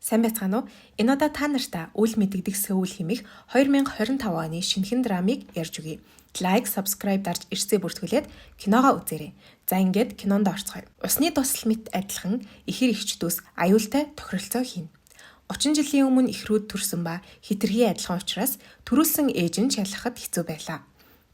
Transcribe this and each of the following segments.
Сайн байцгаана уу? Энэ удаа та нартай үл мэдэгдэх Сөүл хэмээх 2025 оны шинэхэн драмыг ярьж өгье. Лайк, subscribe дарж ирсээ бүртгүүлээд киногоо үзээрэй. За ингээд кинонд орцгоё. Усны тусал мэт адилхан ихэр ихч дүүс аюултай тохиролцоо хийнэ. 30 жилийн өмнө ихрүүд төрсөн ба хитрхи адилхан учраас төрүүлсэн ээж нь шалгахад хэцүү байлаа.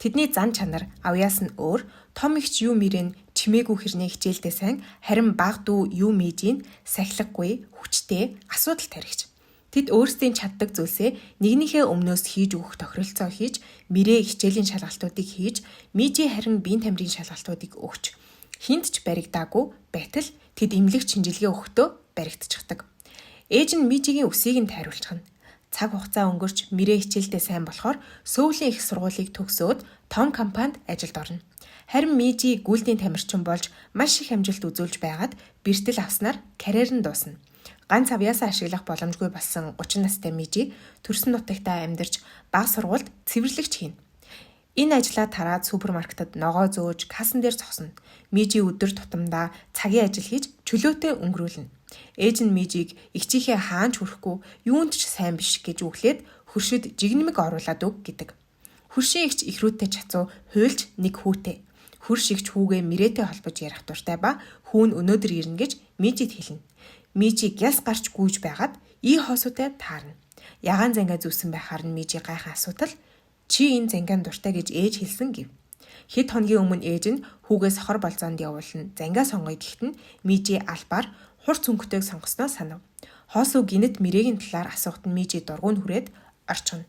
Тэдний зан чанар авьяас нь өөр, том ихч юу мөрийн чимээгүй хэрнээ хичээлдээ сайн, харин баг дүү юу мийжийн сахилгагүй, хүчтэй асуудал тархич. Тэд өөрсдийн чаддаг зүйлсээ нэгнийхээ өмнөөс хийж өгөх тохиролцоо хийж, мэрээ хичээлийн шалгалтуудыг хийж, мийжи харин биеийн тамирын шалгалтуудыг өгч. Хинт ч баригдаагүй байтал тэд эмнэлэг шинжилгээ өгөхдөө баригдчихдаг. Ээж нь мийжигийн өсийг нь тайруулчихна. Цаг хугацаа өнгөрч мэрээ хичээлдээ сайн болохоор Сөүлийн их сургуулийг төгсөөд том компанид ажилд орно. Харин Мижи гүйлтийн тамирчин болж маш их амжилт үзүүлж байгаад бэртэл авснаар карьер нь дуусна. Ганц авьяасаа ашиглах боломжгүй болсон 30 настай Мижи төрсөн нутагтаа амьдарч бага сургуульд цэвэрлэгч хийнэ. Энэ ажлаа тараад супермаркетад ногоо зөөж кассан дээр зогсно. Мижи өдөр тутамдаа цагийн ажил хийж чөлөөтэй өнгөрүүлнэ. Ээж нь Мижиг эгчийнхээ хаанч хүрэхгүй юунд ч сайн биш гэж үглээд хөршид жигнэмэг оруулаад өг гэдэг. Хөршийн эгч ихрүүттэй чацуу хуйлж нэг хүүтэй. Хөрш эгч хүүгээ мэрээтэй холбож ярих дуртай ба хүүн өнөөдөр ирнэ гэж Мижид хэлнэ. Мижи гяс гарч гүйж байгаад ий хоосуутай таарна. Ягаан зангаа зүүсэн байхаар нь Мижи гайхан асуудал чи энэ зангаан дуртай гэж ээж хэлсэн гэв. Хэд хоногийн өмнө ээж нь хүүгээ сохор болзоонд явуулна. Зангаа сонгоё гэхэд нь Мижи албаар хурц өнгөтэйг сонгосноо санав. Хоосуу гинэт мэрэгийн талаар асуухад нь Мижи дургуун хүрээд орчихно.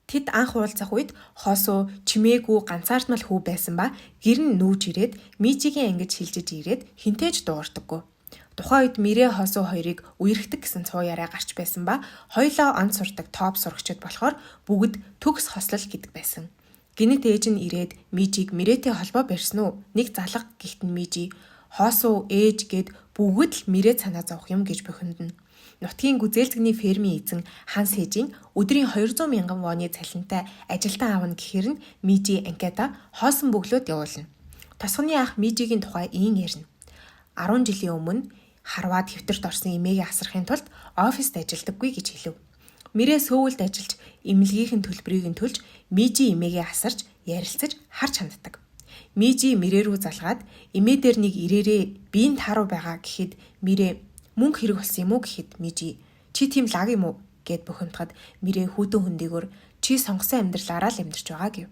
Тэд анх уулзах үед хоосуу чимээгүй ганцаардмал хүү байсан ба гэр нь нүүж ирээд Мижигийн ангиж хилжиж ирээд хинтээж дуурдаггүй. Тухайн үед мэрээ хоосуу хоёрыг үерхдэг гэсэн цуу яриа гарч байсан ба хоёлоо онц сурдаг топ сурагчид болохоор бүгд төгс хослол гэдэг байсан. Гинэт ээж нь ирээд Мижиг мэрээтэй холбоо барьсан уу? Нэг залга гихтэн Мижи хоосуу ээж гэд бүгд л мэрээ санаа зовх юм гэж бохиндно. Нутгийн гүзээлзэгний фермийн эзэн Ханс ээжийн өдрийн 200 мянган воны цалинтай ажилтан аавна гэхээр нь Мижи анкета хоосон бөглөөд явуулна. Тосгоны ах Мижигийн тухай ийн ярина. 10 жилийн өмнө Харваад хэвтэрт орсон эмээгээ асрахын тулд оффист ажилдаггүй гэж хэлв. Мэрээ Сөүлд ажиллаж эмнэлгийнхэн төлбөрийг нь төлж Мижи эмээгээ асарч ярилцаж харж ханддаг. Мижи мэрээ рүү залгаад эмээ дээр нэг ирээрээ би энэ тааруу байгаа гэхэд мэрээ мөнгө хэрэг болсон юм уу гэхэд Мижи чи тийм лаг юм уу гэд бухимдахад мэрээ хүүтэн хөндийгөр чи сонгосон амьдралаараа л амьдарч байгаа гэв.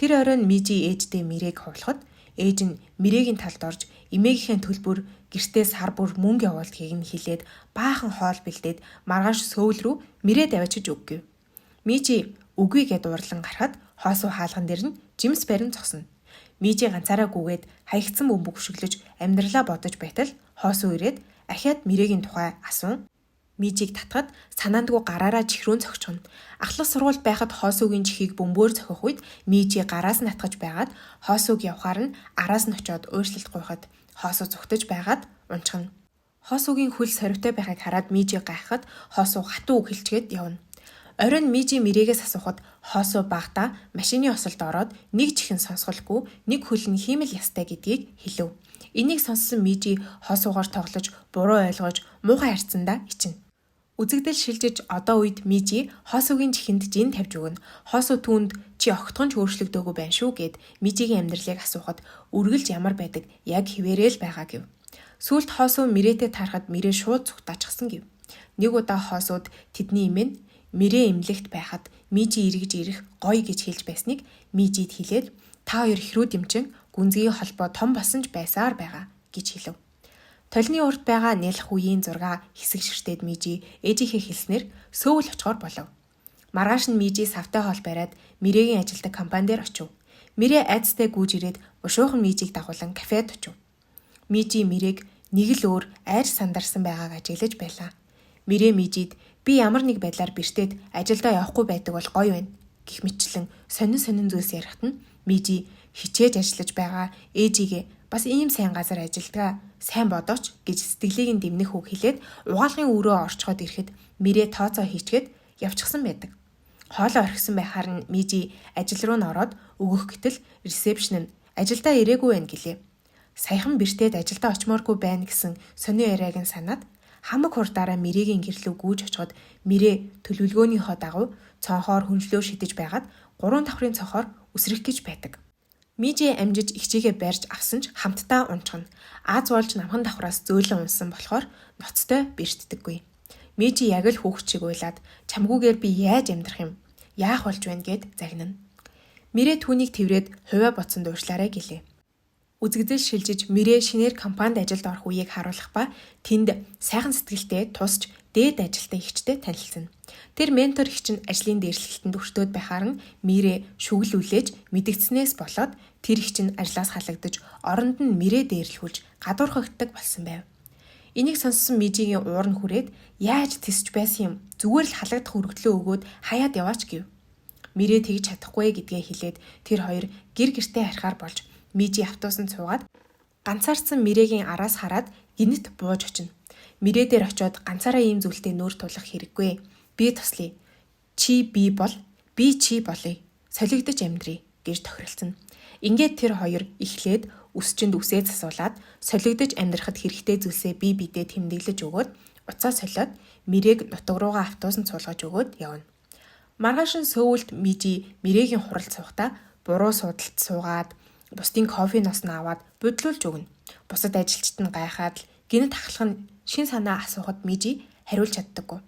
Тэр оройн Мижи ээждээ мэрээг хуулахад ээж нь мэрэгийн талд орж эмээгийнхээ төлбөр гэртээ сар бүр мөнгө явуулдгийг нь хэлээд баахан хоол бэлдээд маргааш Сөүл рүү мэрээ даваачиж өг гэв. Мижи үгүй гэд уурлан гарахад хоосуу хаалган дээр нь жимс барин зогсно. Мижи ганцаараа гүгээд хаягдсан бөмбөг өшөглөж амьдралаа бодож байтал хоосуу ирээд ахиад мэрэгийн тухай асуун. Мижиг татхад санаандгүй гараараа чихрүүн цогчгоно. Ахлах сургуульд байхад хоосуугийн чихийг бөмбөөр зохих үед Мижи гараас нь атгаж байгаад хоосууг явахаар нь араас нь очиод өөрчлөлт гуйхад хоосуу зүгтэж байгаад унчгана. Хоосуугийн хөл сорвтой байхыг хараад Мижи гайхахад хоосуу хатуу үг хэлчгээд явна. Оройн Мижи мэрээгээс асуухад хоосуу багтаа машины осолд ороод нэг чихэн сонсголгүй нэг хөл нь хиймэл ястай гэдгийг хэлв. Энийг сонссон Мижи хоосуугаар тоглож буруу ойлгож муухай харьцандаа ичнэ. Үзэгдэл шилжиж одоо үед Мижи хоосуугийн чихэнд жин тавьж өгнө. Хоосуу түүнд чи огтхон ч өөрчлөгдөөгүй байна шүү гэд Мижигийн амьдралыг асуухад үргэлж ямар байдаг яг хിവэрэл байгаа гэв. Сүүлд хоосуу мэрээтэй таарахад мэрээ шууд цугтаачихсан гэв. Нэг удаа хоосууд тэдний эмээ мэрээ эмнэлэгт байхад Мижи эргэж ирэх гоё гэж хэлж байсныг Мижид хэлээд та хоёр хэрүүд эмчин гүнзгий холбоо том болсон ч байсаар байгаа гэж хэлв. Толны урд байгаа нялх үеийн зураг хэсэг ширтээд Мижи ээжийнхээ хэлснээр Сөүл очихоор болов. Маргааш нь Мижи савтай хоол бариад мэрээгийн ажилдаг компани дээр очив. Мэрээ айцтай гүйж ирээд бушуухан Мижиг дагуулan кафед очив. Мижи мэрээг нэг л өөр айр сандарсан байгааг ажиглаж байлаа. Мэрээ Мижид би ямар нэг байдлаар бэртээд ажилдаа явахгүй байдаг бол гоё байна гэх мэтчлэн сонин зүйлс ярихт нь Мижи хичээж ажиллаж байгаа ээжигээ бас ийм сайн газар ажилдгаа сайн бодооч гэж сэтгэлийг нь дэмнэх үг хэлээд угаалгын өрөө орчход ирэхэд мэрээ тооцоо хийчгээд явчихсан байдаг. Хоолоо орхисон байхаар нь Мижи ажил руу н ороод өгөх гэтэл ресепшн нь ажилдаа ирээгүй байх гэлээ. Саяхан бэртээд ажилдаа очимооргүй байна гэсэн сонио яриаг нь санаад хамаг хурдаараа Мирэгийн гэрлүү гүйж очиход Мирэ төлөвлөгөөнийхөө дагуу цонхоор хүнжлөө шидэж байгаад 3 давхрын цонхоор үсрэх гэж байдаг. Мижи амжиж ихчигээ барьж авсан ч хамтдаа унчгана. Аз болж намхан давхраас зөөлөн унсан болохоор ноцтой бэртдэггүй. Мижи яг л хүүхэд шиг уйлаад чамгүйгээр би яаж амьдрах юм? Яах болж байна гэд загнана. Мирэ түүнийг тэврээд хувиа боцсон дуурчлаарай гэлээ. Үзэгдэл шилжиж Мирэ шинээр компанид ажилд орох үеийг харуулах ба тэнд сайхан сэтгэлтэй тусч дээд ажилтай ихчтэй танилцсан. Тэр ментор их чинь ажлын дээрлэлтэнд өртөөд байхаар нь Мирэ шүглүүлээж мэдгдснээс болоод тэр их чинь ажлаас халагдаж оронд нь Мирэ дээрлэхүүлж гадуурхагддаг болсон байв. Энийг сонссон Мижигийн уур нь хүрээд яаж тисч байсан юм? Зүгээр л халагдах өргөдлөө өгөөд хаяад яваач гэв. Мирэ тэгж чадахгүй гэдгээ хэлээд тэр хоёр гэр гертэ харихаар болж Мижи автобусанд суугаад ганцаарцсан Мирэгийн араас хараад гинэт бууж очино. Мирэ дээр очиод ганцаараа ийм зүйлтэй нүүр тулах хэрэггүй. Би туслая. Чи би бол би чи болъё. Солигдож амьдрий гэж тохиролцсон. Ингээд тэр хоёр эхлээд үсчинд үсээ засуулаад солигдож амьдрахад хэрэгтэй зүйлсээ бие биедээ тэмдэглэж өгөөд уцаа солиод Мирэг нутаг руугаа автобусанд суулгаж өгөөд явна. Маргааш нь Сөүлд Мижи Мирэгийн хуралд суухдаа буруу суудалд суугаад бусдын кофе носноо аваад бодлуулж өгнө. Бусад ажилчид нь гайхаад л гинэт ахлах нь шин санаа асуухад Мижи хариулж чаддаггүй.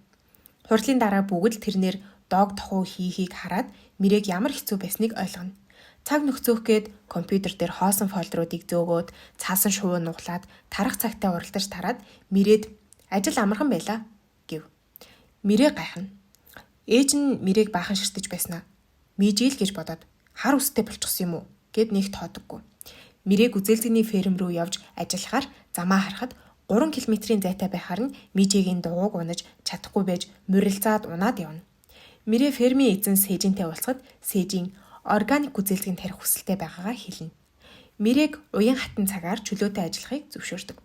Хурлын дараа бүгд тэрнэр дог тохуу хийхийг хараад Мирэг ямар хэцүү байсныг ойлгоно. Цаг нөхцөөх гээд компьютер дээр хоосон фолдеруудыг зөөгөөд цаасан шувуу нуглаад тарах цагтаа уралдаж тараад Мирэд ажил амархан байлаа гэв. Мирэ гайхна. Ээж нь Мирэг баахан ширтэж байснаа. Мижи л гэж бодоод хар үстэй болчихсон юм уу гэд нэг тоодоггүй. Мирэг үзэлцгээний ферм рүү явж ажиллахаар замаа харахад 3 км-ийн зайтай байхаар нь Мижигийн дугуйг унаж чадахгүй байж мурилцаад унаад явна. Мирэ фермийн эзэн Сэжинтэй уулзахад Сэжин органик үзэлцгээнд тарих хүсэлтэй байгаагаа хэлнэ. Мирэг уян хатан цагаар чөлөөтэй ажиллахыг зөвшөөрдөг.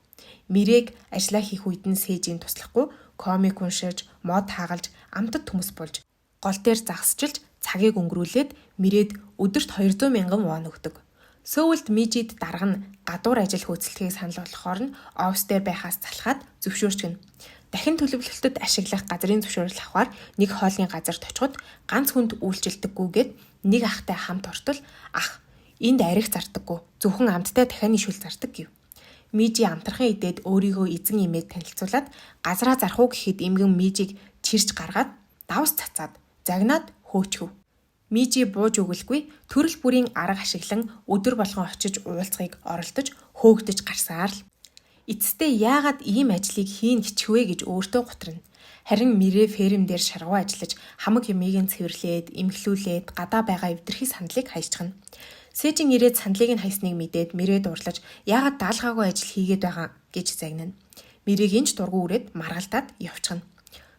Мирэг ажиллаа хийх үед нь Сэжин туслахгүй комик уншиж, мод хаагалж, амтд төмс болж, гол дээр загсжилж цагийг өнгөрүүлээд Мирээд өдөрт 200 мянган вон өгдөг. Сөүлд Мижид дарга нь гадуур ажил хөөцөлтгийг санал болгохоор нь офис дээр байхаас залхаад зөвшөөрчгөн. Дахин төлөвлөлтөд ашиглах газрын зөвшөөрөл авахар нэг хоолны газарт очиход ганц хүнд үйлчлдэггүйгээд нэг ахтай хамт ортол ах энд арих зардаггүй зөвхөн амттай дахианы шүл зардаг гэв. Мижи амтрахын идээд өөрийгөө эзэн имээд танилцуулаад газраа зарах уу гэхэд эмгэн Мижиг чирч гаргаад давс цацаад загнаад хөөчгөв. Мижи бууж өгөлгүй төрөл бүрийн арга ашиглан өдөр болгон очиж уулзахыг оролдож хөөгдөж гарсаар л эцэстээ яагаад ийм ажлыг хийн хичвэ гэж өөртөө гутрна. Харин Мирэ ферм дээр шаргуу ажиллаж хамаг юмыг нь цэвэрлээд эмхлүүлээд гадаа байгаа эвдэрхий сандлыг хайчхна. Сэжин ирээд сандлыг нь хайсныг мэдээд Мирэ дурлаж яагаад даалгаагүй ажил хийгээд байгаа гэж загнана. Мирэг инч дургу үрээд маргалдаад явчихна.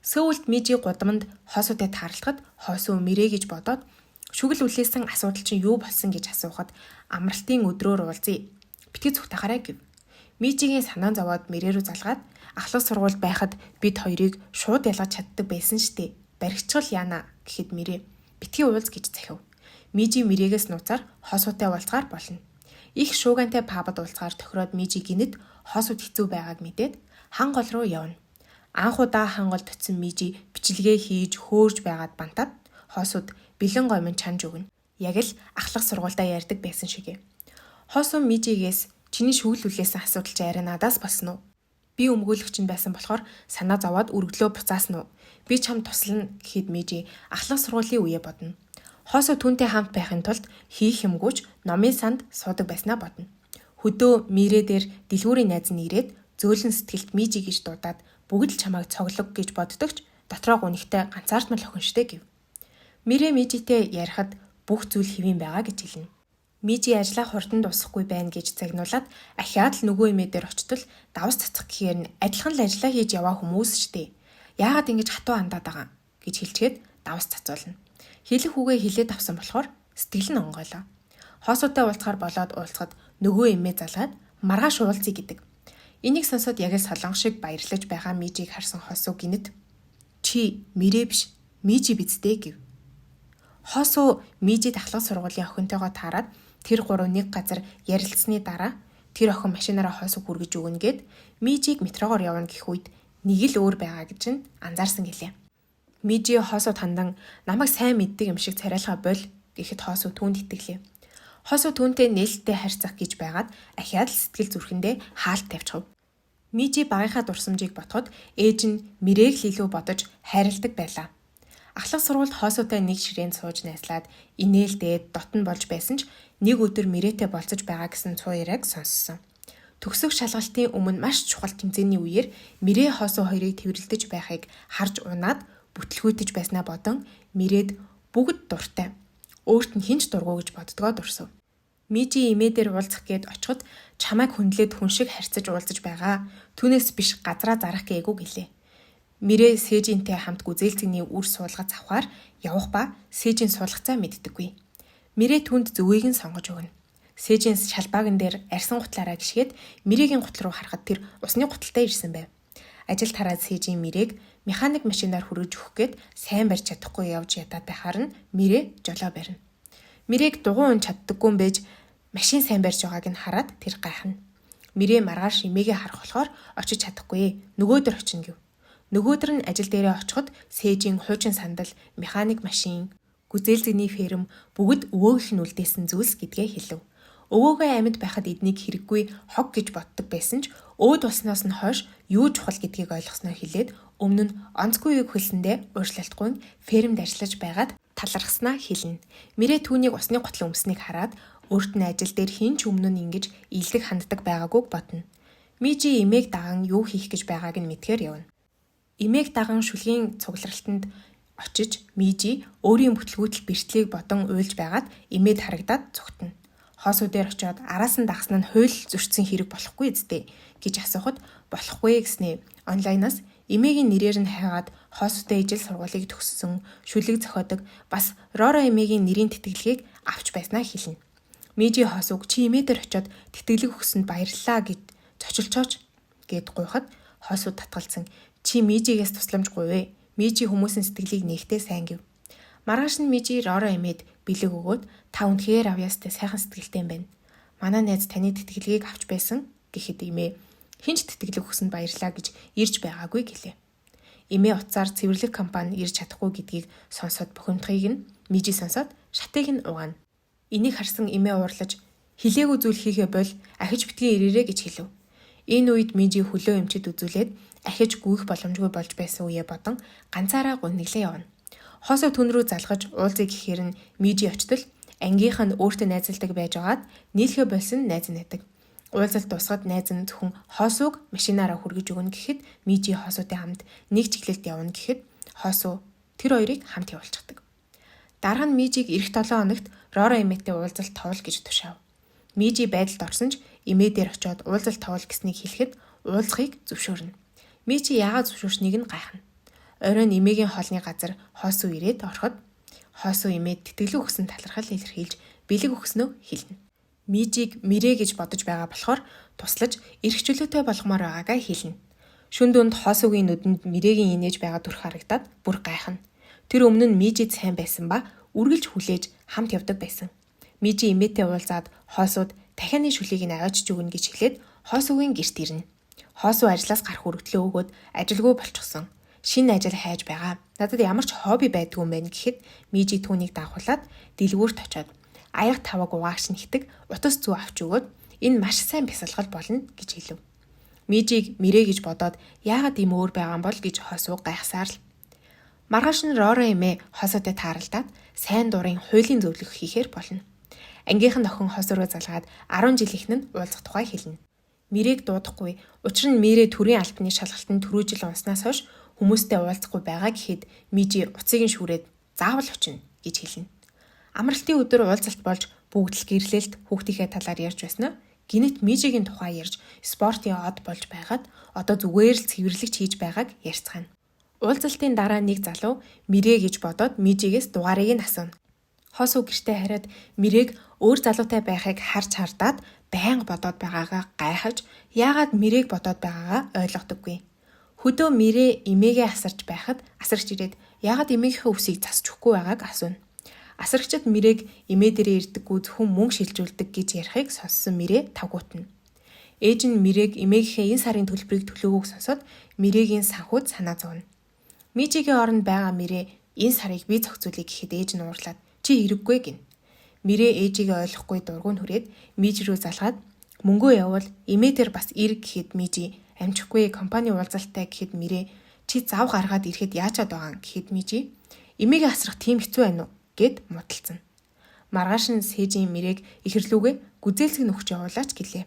Сөүлд Мижи гудамд хоосуудад таарлахад хоосоо Мирэ гэж бодоод шүгэл үлээсэн асуудал чинь юу болсон гэж асуухад амралтын өдрөөр уулзъя. Битгий зүгтахаарай гэв. Мижигийн санаан зовоод Мирэ рүү залгаад ахлах сургуульд байхад бид хоёрыг шууд ялгаж чаддаг байсан штэ. Баригчгал яана гэхэд Мирэ битгий уулз гэж захив. Мижи Мирэгээс нууцаар хоосуутай уулзгаар болно. Их шуугантай пабад уулзгаар тохироод Мижи гинэд хоосууд хэцүү байгааг мэдээд хан гол руу явна. Анхудаа хан голд очисон Мижи бичлэгээ хийж хөөрж байгаад бантаад хоосууд бэлэн гомон чанж өгнө. Яг л ахлах сургуультай ярьдаг байсан шигэ. Хоосуу Мижигээс чиний шүгэл үлээсэн асуудал чи арай надаас болсон уу? Би өмгөөлөгч нь байсан болохоор санаа зовоод өргөлөө буцаасан уу? Би чамд туслана гэхэд Мижи ахлах сургуулийн үе бодно. Хоосоо түүнтэй хамт байхын тулд хийх юмгүйч номын санд суудаг байснаа бодно. Хөдөө Мирэ дээр дэлгүүрийн найз нь ирээд зөөлөн сэтгэлд Мижи гэж дуудаад бүгд л чамайг цоглог гэж боддогч дотроо гунигтай ганцаардмал охин штэ гэв. Мирэ Мижитэй ярихад бүх зүйл хэвэн байгаа гэж хэлнэ. Мижи ажлаа хурдан дуусахгүй байна гэж загнуулаад ахиад л нөгөө эмээ дээр очтол давс цацах гэхээр нь адилхан л ажиллаа хийж яваа хүмүүс штэ. Яагаад ингэж хатуу андаад байгаа гэж хэлчихэд давс цацуулна. Хэлэх үгээ хэлээд авсан болохоор сэтгэл нь онгойлоо. Хоосуутай уулзахаар болоод уулзахад нөгөө эмээ залгаад маргааш уулзъя гэдэг. Энийг сонсоод яг л солонго шиг баярлаж байгаа Мижиг харсан хоосуу гинэд чи Мирэ биш Мижи бидтэй гэв. Хоосуу Мижид ахлах сургуулийн охинтойгоо таарад тэр гурав нэг газар ярилцсны дараа тэр охин машинаараа хоосоо хүргэж өгнө гэд Мижиг метрогоор явна гэх үед нэг л өөр байгаа гэж нь анзаарсан гэлээ. Мижи Хосууд хандан намайг сайн мэддэг юм шиг царайлгаа боль гэхэд Хосууд түүнд итгэлээ. Хосууд түүнтэй нээлттэй харьцах гэж байгаад ахиад л сэтгэл зүрхэндээ хаалт тавьчихв. Мижи багийнхаа дурсамжийг ботход ээж нь Мирээг л илүү бодож хайрладаг байлаа. Ахлах сургуульд Хосуутай нэг ширээнд сууж найслаад инээлдээд дотн болж байсан ч нэг өдөр Мирэтэй болцож байгаа гэсэн цуу яриаг сонссон. Төгсөх шалгалтын өмнө маш чухал тэмцээний үеэр Мирэ Хосуу хоёрыг тэврэлдэж байхыг харж унаад бүтлгүүтэж байснаа бодон Мирэд бүгд дуртай. Өөрт нь хинч дургу гэж боддгоо дурсав. Мижи эмээ дээр уулзах гээд очиход чамайг хүндлээд хүн шиг харьцаж уулзаж байгаа. Түүнээс биш газраа зарах гээгүй гэлээ. Мирэ Сэжинтэй хамт гүзээлцэгний үр суулгаж авахаар явах ба Сэжин суулгацаа мэддэггүй. Мирэ түнд зөвийг нь сонгож өгнө. Сэжин шалбааган дээр арьсан гутлаараа гიშгээд Мирэгийн гутал руу харахад тэр усны гуталтай ирсэн байв. Ажилд хараад Сэжин Мирээг механик машинаар хүргэж өгөх гээд сайн барьж чадахгүй явж ядаад байхаар нь Мирэ жолоо барина. Мирээг дугуй унж чаддаггүй юм байж машин сайн барьж байгааг нь хараад тэр гайхна. Мирэ маргааш эмээгээ харах болохоор очиж чадахгүй. Нөгөөдөр очино гэв. Нөгөөдөр нь ажил дээрээ очиход Сэжин хуучин сандал, механик машин, гүзээлзэгний ферм бүгд өвөөгийнх нь үлдээсэн зүйлс гэдгээ хэлв. Өвөөгөө амьд байхад эднийг хэрэггүй хог гэж боддог байсан ч өөд болсноос нь хойш юу чухал гэдгийг ойлгосноо хэлээд өмнө нь онцгүй үг хэлсэндээ уушлалтгүй фермд ажиллаж байгаад талархснаа хэлнэ. Мирэ түүнийг усны гутал өмснийг хараад өөрт нь ажил дээр хин ч өмнө нь ингэж илдэг ханддаг байгаагүй бодно. Мижи эмээг даган юу хийх гэж байгааг нь мэдхээр явна. Эмээг даган шүлгийн цугларалтанд очиж Мижи өөрийн бүтлгүүтэл бэртлийг бодон уйлж байгаад эмээд харагдаад зүгтэнэ. Хосуу дээр очиод араас нь дагсан нь хууль зөрчсөн хэрэг болохгүй зү гэж асуухад болохгүй гэснээ онлайнаас эмээгийн нэрээр нь хайгаад Хосуутай ижил сургуулийг төгссөн, шүлэг зохиодог бас Рора эмээгийн нэрийн тэтгэлгийг авч байснаа хэлнэ. Мижи Хосууг чи эмээ дээр очиод тэтгэлэг өгсөнд баярлалаа гэд цочилчооч гэд гуйхад Хосуу татгалцсан чи Мижигээс тусламж гуйвэ. Мижи хүмүүсийн сэтгэлийг нэгтээ сайн гэв. Маргааш нь Мижи Рора эмээд бэлэг өгөөд та үнэхээр авьяастай сайхан сэтгэлтэй юм байна. Манай найз таны тэтгэлгийг авч байсан гэхэд эмээ хинч тэтгэлэг өгсөнд баярлалаа гэж ирж байгаагүй гэлээ. Эмээ утсаар цэвэрлэх компани ирж чадахгүй гэдгийг сонсоод бухимдахыг нь Мижи сонсоод шатыг нь угаана. Энийг харсан эмээ уурлаж хилээгүй зүйл хийхээ бол ахиж битгий ирээрээ гэж хэлв. Энэ үед Мижи хөлөө эмчэд үзүүлээд ахиж гүйх боломжгүй болж байсан үеэ бодон ганцаараа гуниглээ явна. Хосоо түн рүү залгаж уулзъя гэхээр нь Мижи очтол ангийнх нь өөртөө найзалдаг байжгаад нийлхэ болсон найз найдаг. Уулзалт дуусгаад найз нь зөвхөн Хосууг машинаараа хүргэж өгнө гэхэд Мижи Хосуутай хамт нэг чиглэлд явна гэхэд Хосуу тэр хоёрыг хамт явуулчихдаг. Дараа нь Мижиг эх 7 хоногт Рора эмээтэй уулзалт тоол гэж тушаав. Мижи байдалд орсон ч эмээ дээр очиод уулзалт тоол гэснийг хэлэхэд уулзахыг зөвшөөрнө. Мижи яагаад зөвшөөрснгийг нь гайхна. Оройн эмээгийн хоолны газар Хосуу ирээд ороход Хосуу эмээд тэтгэлэг өгсөн талархал илэрхийлж бэлэг өгснөө хэлнэ. Мижиг Мирэ гэж бодож байгаа болохоор туслаж эрх чөлөөтэй болгомоор байгаагаа хэлнэ. Шүн дүнд Хосуугийн нүдэнд Мирэгийн инээж байгаа дүрх харагдаад бүр гайхна. Тэр өмнө нь Мижид сайн байсан ба үргэлж хүлээж хамт явдаг байсан. Мижи эмээтэй уулзаад Хосууд дахианы шүлгийг нь аваачж өгнө гэж хэлээд Хосуугийн гэрт ирнэ. Хосуу ажлаас гарах өргөдлөө өгөөд ажилгүй болчихсон. Шинэ ажил хайж байгаа. Надад ямар ч хобби байдгүй юм байна гэхэд Мижи түүнийг дагуулад дэлгүүрт очиод аяг таваг угаагч нэгтэг утас зүү авч өгөөд энэ маш сайн бясалгал болно гэж хэлв. Мижиг Мирэ гэж бодоод яагаад ийм өөр байгаа юм бол гэж Хосуу гайхсаар л. Маргааш нь Рора эмээ Хосуутай тааралдаад сайн дурын хуулийн зөвлөх хийхээр болно. Ангийнхан охин Хосуу руу залгаад 10 жил ихнэ уулзах тухай хэлнэ. Мирээг дуудахгүй. Учир нь Мирэ төрийн албаны шалгалтанд түрүү жил унснаас хойш хүмүүстэй уулзахгүй байгаа гэхэд Мижи уцыг нь шүүрээд заавал очино гэж хэлнэ. Амралтын өдөр уулзалт болж бүгд л гэрлэлт хүүхдийнхээ талаар ярьж байснаа гинэт Мижигийн тухай ярьж спортын од болж байгаад одоо зүгээр л цэвэрлэгч хийж байгааг ярьцгаана. Уулзалтын дараа нэг залуу Мирэ гэж бодоод Мижигээс дугаарыг нь асууна. Хосуу гэртээ хараад Мирээг өөр залуутай байхыг харж хардаад байнга бодоод байгаагаа гайхаж яагаад Мирээг бодоод байгаагаа ойлгодоггүй. Хөдөө Мирэ эмээгээ асарч байхад асарч ирээд яагаад эмээгийнхээ үсийг засч өгөхгүй байгааг асууна. Асаргчид Мирээг эмээ дээрээ ирдэггүй зөвхөн мөнгө шилжүүлдэг гэж ярихыг сонссон Мирэ тавгуутна. Ээж нь Мирээг эмээгийнхээ энэ сарын төлбөрийг төлөөгөөг сонсоод Мирэгийн санхуд санаа зовно. Мижигийн оронд байгаа Мирэ энэ сарыг би зохицуулъя гэхэд ээж нь уурлаад чи хэрэггүй гин. Мирэ ээжигээ ойлгохгүй дургуун хүрээд Мижи рүү залгаад мөнгөө явуул эмээ дээр бас ир гэхэд Мижи амжихгүй компани уулзалттай гэхэд Мирэ чи зав гаргаад ирэхэд яачаад байгаа гэхэд Мижи эмээгээ асрах тийм хэцүү байна уу гэд муудалцсан. Маргааш нь Сэжийн Мирээг ихэрлүүгээ гүзээлцэг нөхч явуулаач гэлээ.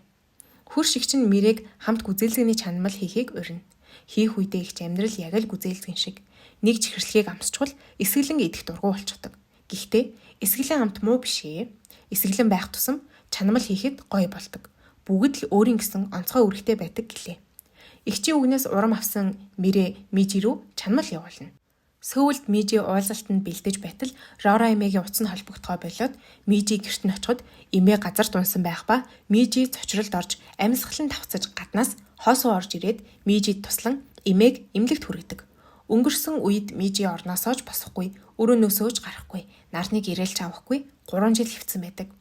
Хөр шигч нь Мирээг хамт гүзээлцэгний чанамал хийхийг урина. Хийх үедээ их амьдрал яг л гүзээлцгэн шиг нэг чихэрслэгийг амсчвал эсгэлэн идэх дургу болчихдог. Гэхдээ эсгэлэн амт муу биш ээ. Эсгэлэн байх тусам чанамал хийхэд гоё болдог. Бүгд л өөрийн гэсэн онцгой үүрэгтэй байдаг гэлээ. Игчийн үгнээс урам авсан Мирэ Мижи рүү чанамал явуулна. Сөүлд Мижи уулзалтанд бэлдэж байтал Рора эмээгийн утас нь холбогдохоо болоод Мижи гэрт нь очиход эмээ газар дунсан байх ба Мижи цочролд орж амьсгалан тавцаж гаднаас хоосоо орж ирээд Мижид туслан эмээг эмнэлэгт хүргэдэг. Өнгөрсөн үед Мижи орноосоо ч босохгүй, өрөөнөөсөө ч гарахгүй, нарныг ирээлж авахгүй 3 жил хэвцэн байдаг.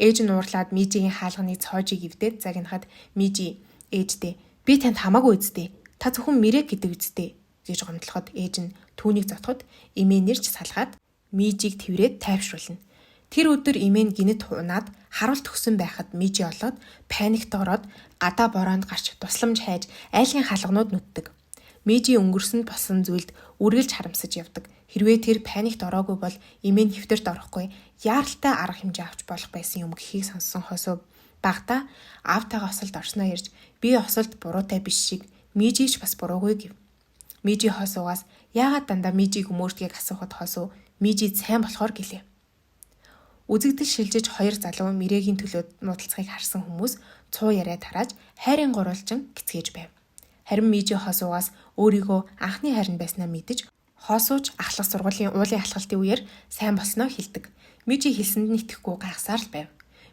Ээж нь уурлаад Мижигийн хаалганыг цоожийг ивдээд загнахад Мижи ээждээ би танд хамаагүй үсттэй. Та зөвхөн Мирэ гэдэг үсттэй гэж гомдлоход ээж нь түүнийг зотход эмээ нэрч салгаад Мижиг тврээд тайвшруулна. Тэр өдөр эмээ нь гинэт унаад харуулт өгсөн байхад Мижи олоод паникт ороод гадаа бороонд гарч тусламж хайж айлын хаалганууд нүддэг. Мижи өнгөрсөнд болсон зүйлд үргэлж харамсаж явдаг. Хэрвээ тэр паникт ороогүй бол эмээ нь хэвтэрт орохгүй яаралтай арга хэмжээ авч болох байсан юм гэхийг сонссон хосоо багтаа аавтайгаа осолд орсноо ярьж би осолд буруутай биш шиг Мижиж бас буруугүй гэв. Мижи хосуугаас яагаад дандаа Мижиг өмөрдгийг асуухад хосуу Мижи сайн болохоор гэлээ. Үзэгдэл шилжиж хоёр залуу Мирэгийн төлөө муудалцахыг харсан хүмүүс цуу яриа тарааж хайрын гурвалжин гисгэж байв. Харин Мижи хосуугаас өөрийгөө анхны хайр нь байснаа мэдэж хосууч ахлах сургуулийн уулын алхалтын үеэр сайн болсноо хэлдэг. Мижи хэлсэнд нь итгэхгүй гайхсаар л байв.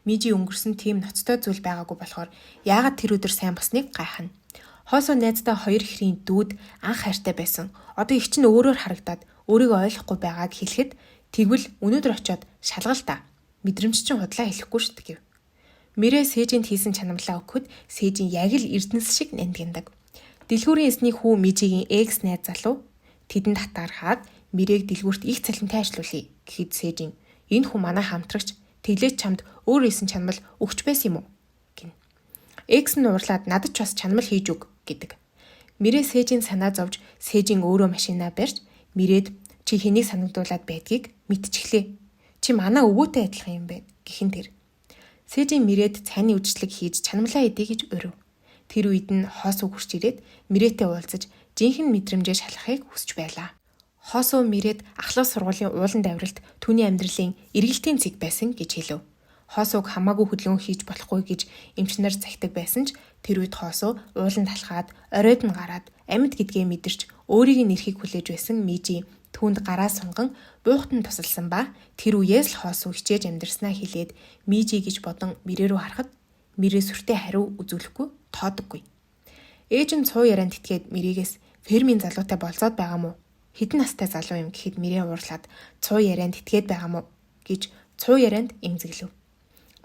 Мижи өнгөрсөн тийм ноцтой зүйл байгаагүй болохоор яагаад тэр өдөр сайн болсныг гайхна. Хосоо найздаа хоёр хэрийн дүүд анх хайртай байсан. Одоо их ч нь өөрөөр харагдаад өөрийгөө ойлгохгүй байгааг хэлэхэд тэгвэл өнөөдөр очиод шалгал та. Мэдрэмж чинь худлаа хэлэхгүй шүү дээ гэв. Мирэ Сэжинд хийсэн чанамлаа өгөхөд Сэжин яг л эрдэнэс шиг нандиндаг. Дэлгүүрийн эсний хүү Мижигийн экс найз залуу тэдэнд татаархаад Мирээг дэлгүүрт их цалинтай ажиллуулъя гэхэд Сэжин энэ хүн манай хамтрагч тэглэж чамд өөр хийсэн чанамал өгч байсан юм уу гин. Экс нь уурлаад надад ч бас чанамал хийж өг гэдэг. Мирэ Сэжин санаа зовж Сэжин өөрөө машинаа барьж Мирэд чи хэнийг санагдуулаад байдгийг мэдчихлээ. Чи манай өвөөтэй адилхан юм байна гэхин тэр. Сэжин Мирэд цайны үдшилэг хийж чанамлаа идэ гэж өрөв. Тэр үед нь хоосуу хурч ирээд Мирэтэй уулзаж жинхэнэ мэдрэмжээ шалгахыг хүсэж байлаа. Хоосуу Мирэд ахлах сургуулийн ууланд авиралт түүний амьдралын эргэлтийн цэг байсан гэж хэлв. Хоосууг хамаагүй хөдөлгөөн хийж болохгүй гэж эмч нар захидаг байсан ч тэр үед Хоосуу ууланд алхаад оройд нь гараад амьд гэдгээ мэдэрч өөрийг нь эрхийг хүлээж байсан Мижи түүнд гараа сунган буухтан тусалсан ба тэр үеэс л Хоосуу хичээж амьдрснаа хэлээд Мижи гэж бодон Мирэ рүү харахад Мирэ сүртэй хариу үзүүлэхгүй тоодоггүй. Ээж нь цуу ярианд итгээд Мирэгээс фермийн залуутай болцоод байгаа мó? Хэдэн настай залуу юм гэхэд Мирэ уурлаад цуу ярианд итгээд байгаа мó гэж цуу ярианд эмзэглэв.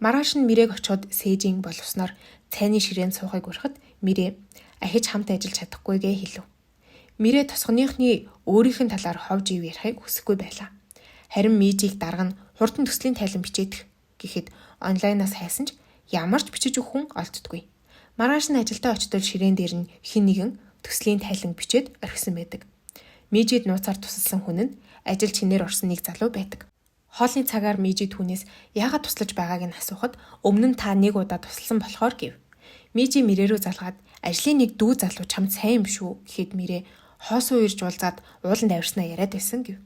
Маргааш нь Мирээг очиод Сэжин боловсноор цайны ширээнд суухыг урахад Мирэ ахиж хамт ажиллаж чадахгүйгээ хэлв. Мирэ тосгоныхны өөрийнх нь талаар ховж ив ярихыг хүсэхгүй байлаа. Харин Мижиг дарга нь хурдан төслийн тайлан бичээх гэхэд онлайнаас хайсан ч ямар ч бичиж өгөх хүн олддоггүй. Маргааш нь ажилдаа очтол ширээн дээр нь хэн нэгэн төслийн тайлан бичээд орхисон байдаг. Мижид нууцаар тусалсан хүн нь ажил чинээр орсон нэг залуу байдаг. Хоолны цагаар Мижи түүнээс яагаад туслаж байгааг нь асуухад өмнө нь та нэг удаа тусалсан болохоор гэв. Мижи Мирэ рүү залгаад ажлын нэг дүү залуу чамд сайн юм шүү гэхэд Мирэ хоосуу ирж уулзаад ууланд авирснаа яриад байсан гэв.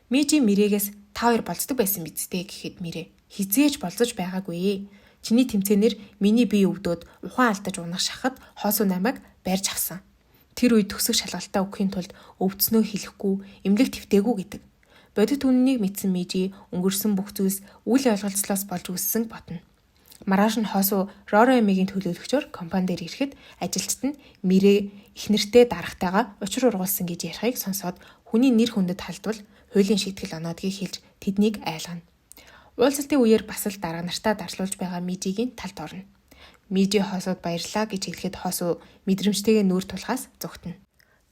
Мижи Мирэгээс та хоёр болцдог байсан бидтэй гэхэд Мирэ хизээж болцож байгаагүй. Чиний тэмцээнээр миний бие өвдөөд ухаан алдаж унах шахад хоосуу намайг барьж авсан. Тэр үед төсөг шалгалтаа өгөхийн тулд өвдснөө хэлэхгүй, эмнэлэг твтээгүй гэдэг. Бодит үннийг мэдсэн Мижи өнгөрсөн бүх зүйлс үл ойлголцлоос болж үссэн бодно. Маргааш нь хоосуу Рора эмээгийн төлөөлөгчөөр компани дээр ирэхэд ажилчид нь Мирэ их нэртэй дарагтайгаа учир ургуулсан гэж ярихыг сонсоод хүний нэр хүндэд халдвал хуулийн шийтгэл оноодгийг хэлж тэднийг айлгана. Уулзалтын үеэр бас л дарга нартаа дарслуулж байгаа Мижигийн талд орно. Мижи хосууд баярлаа гэж хэлэхэд хосуу мэдрэмжтэйгээ нүүр тулахаас зүгтэнэ.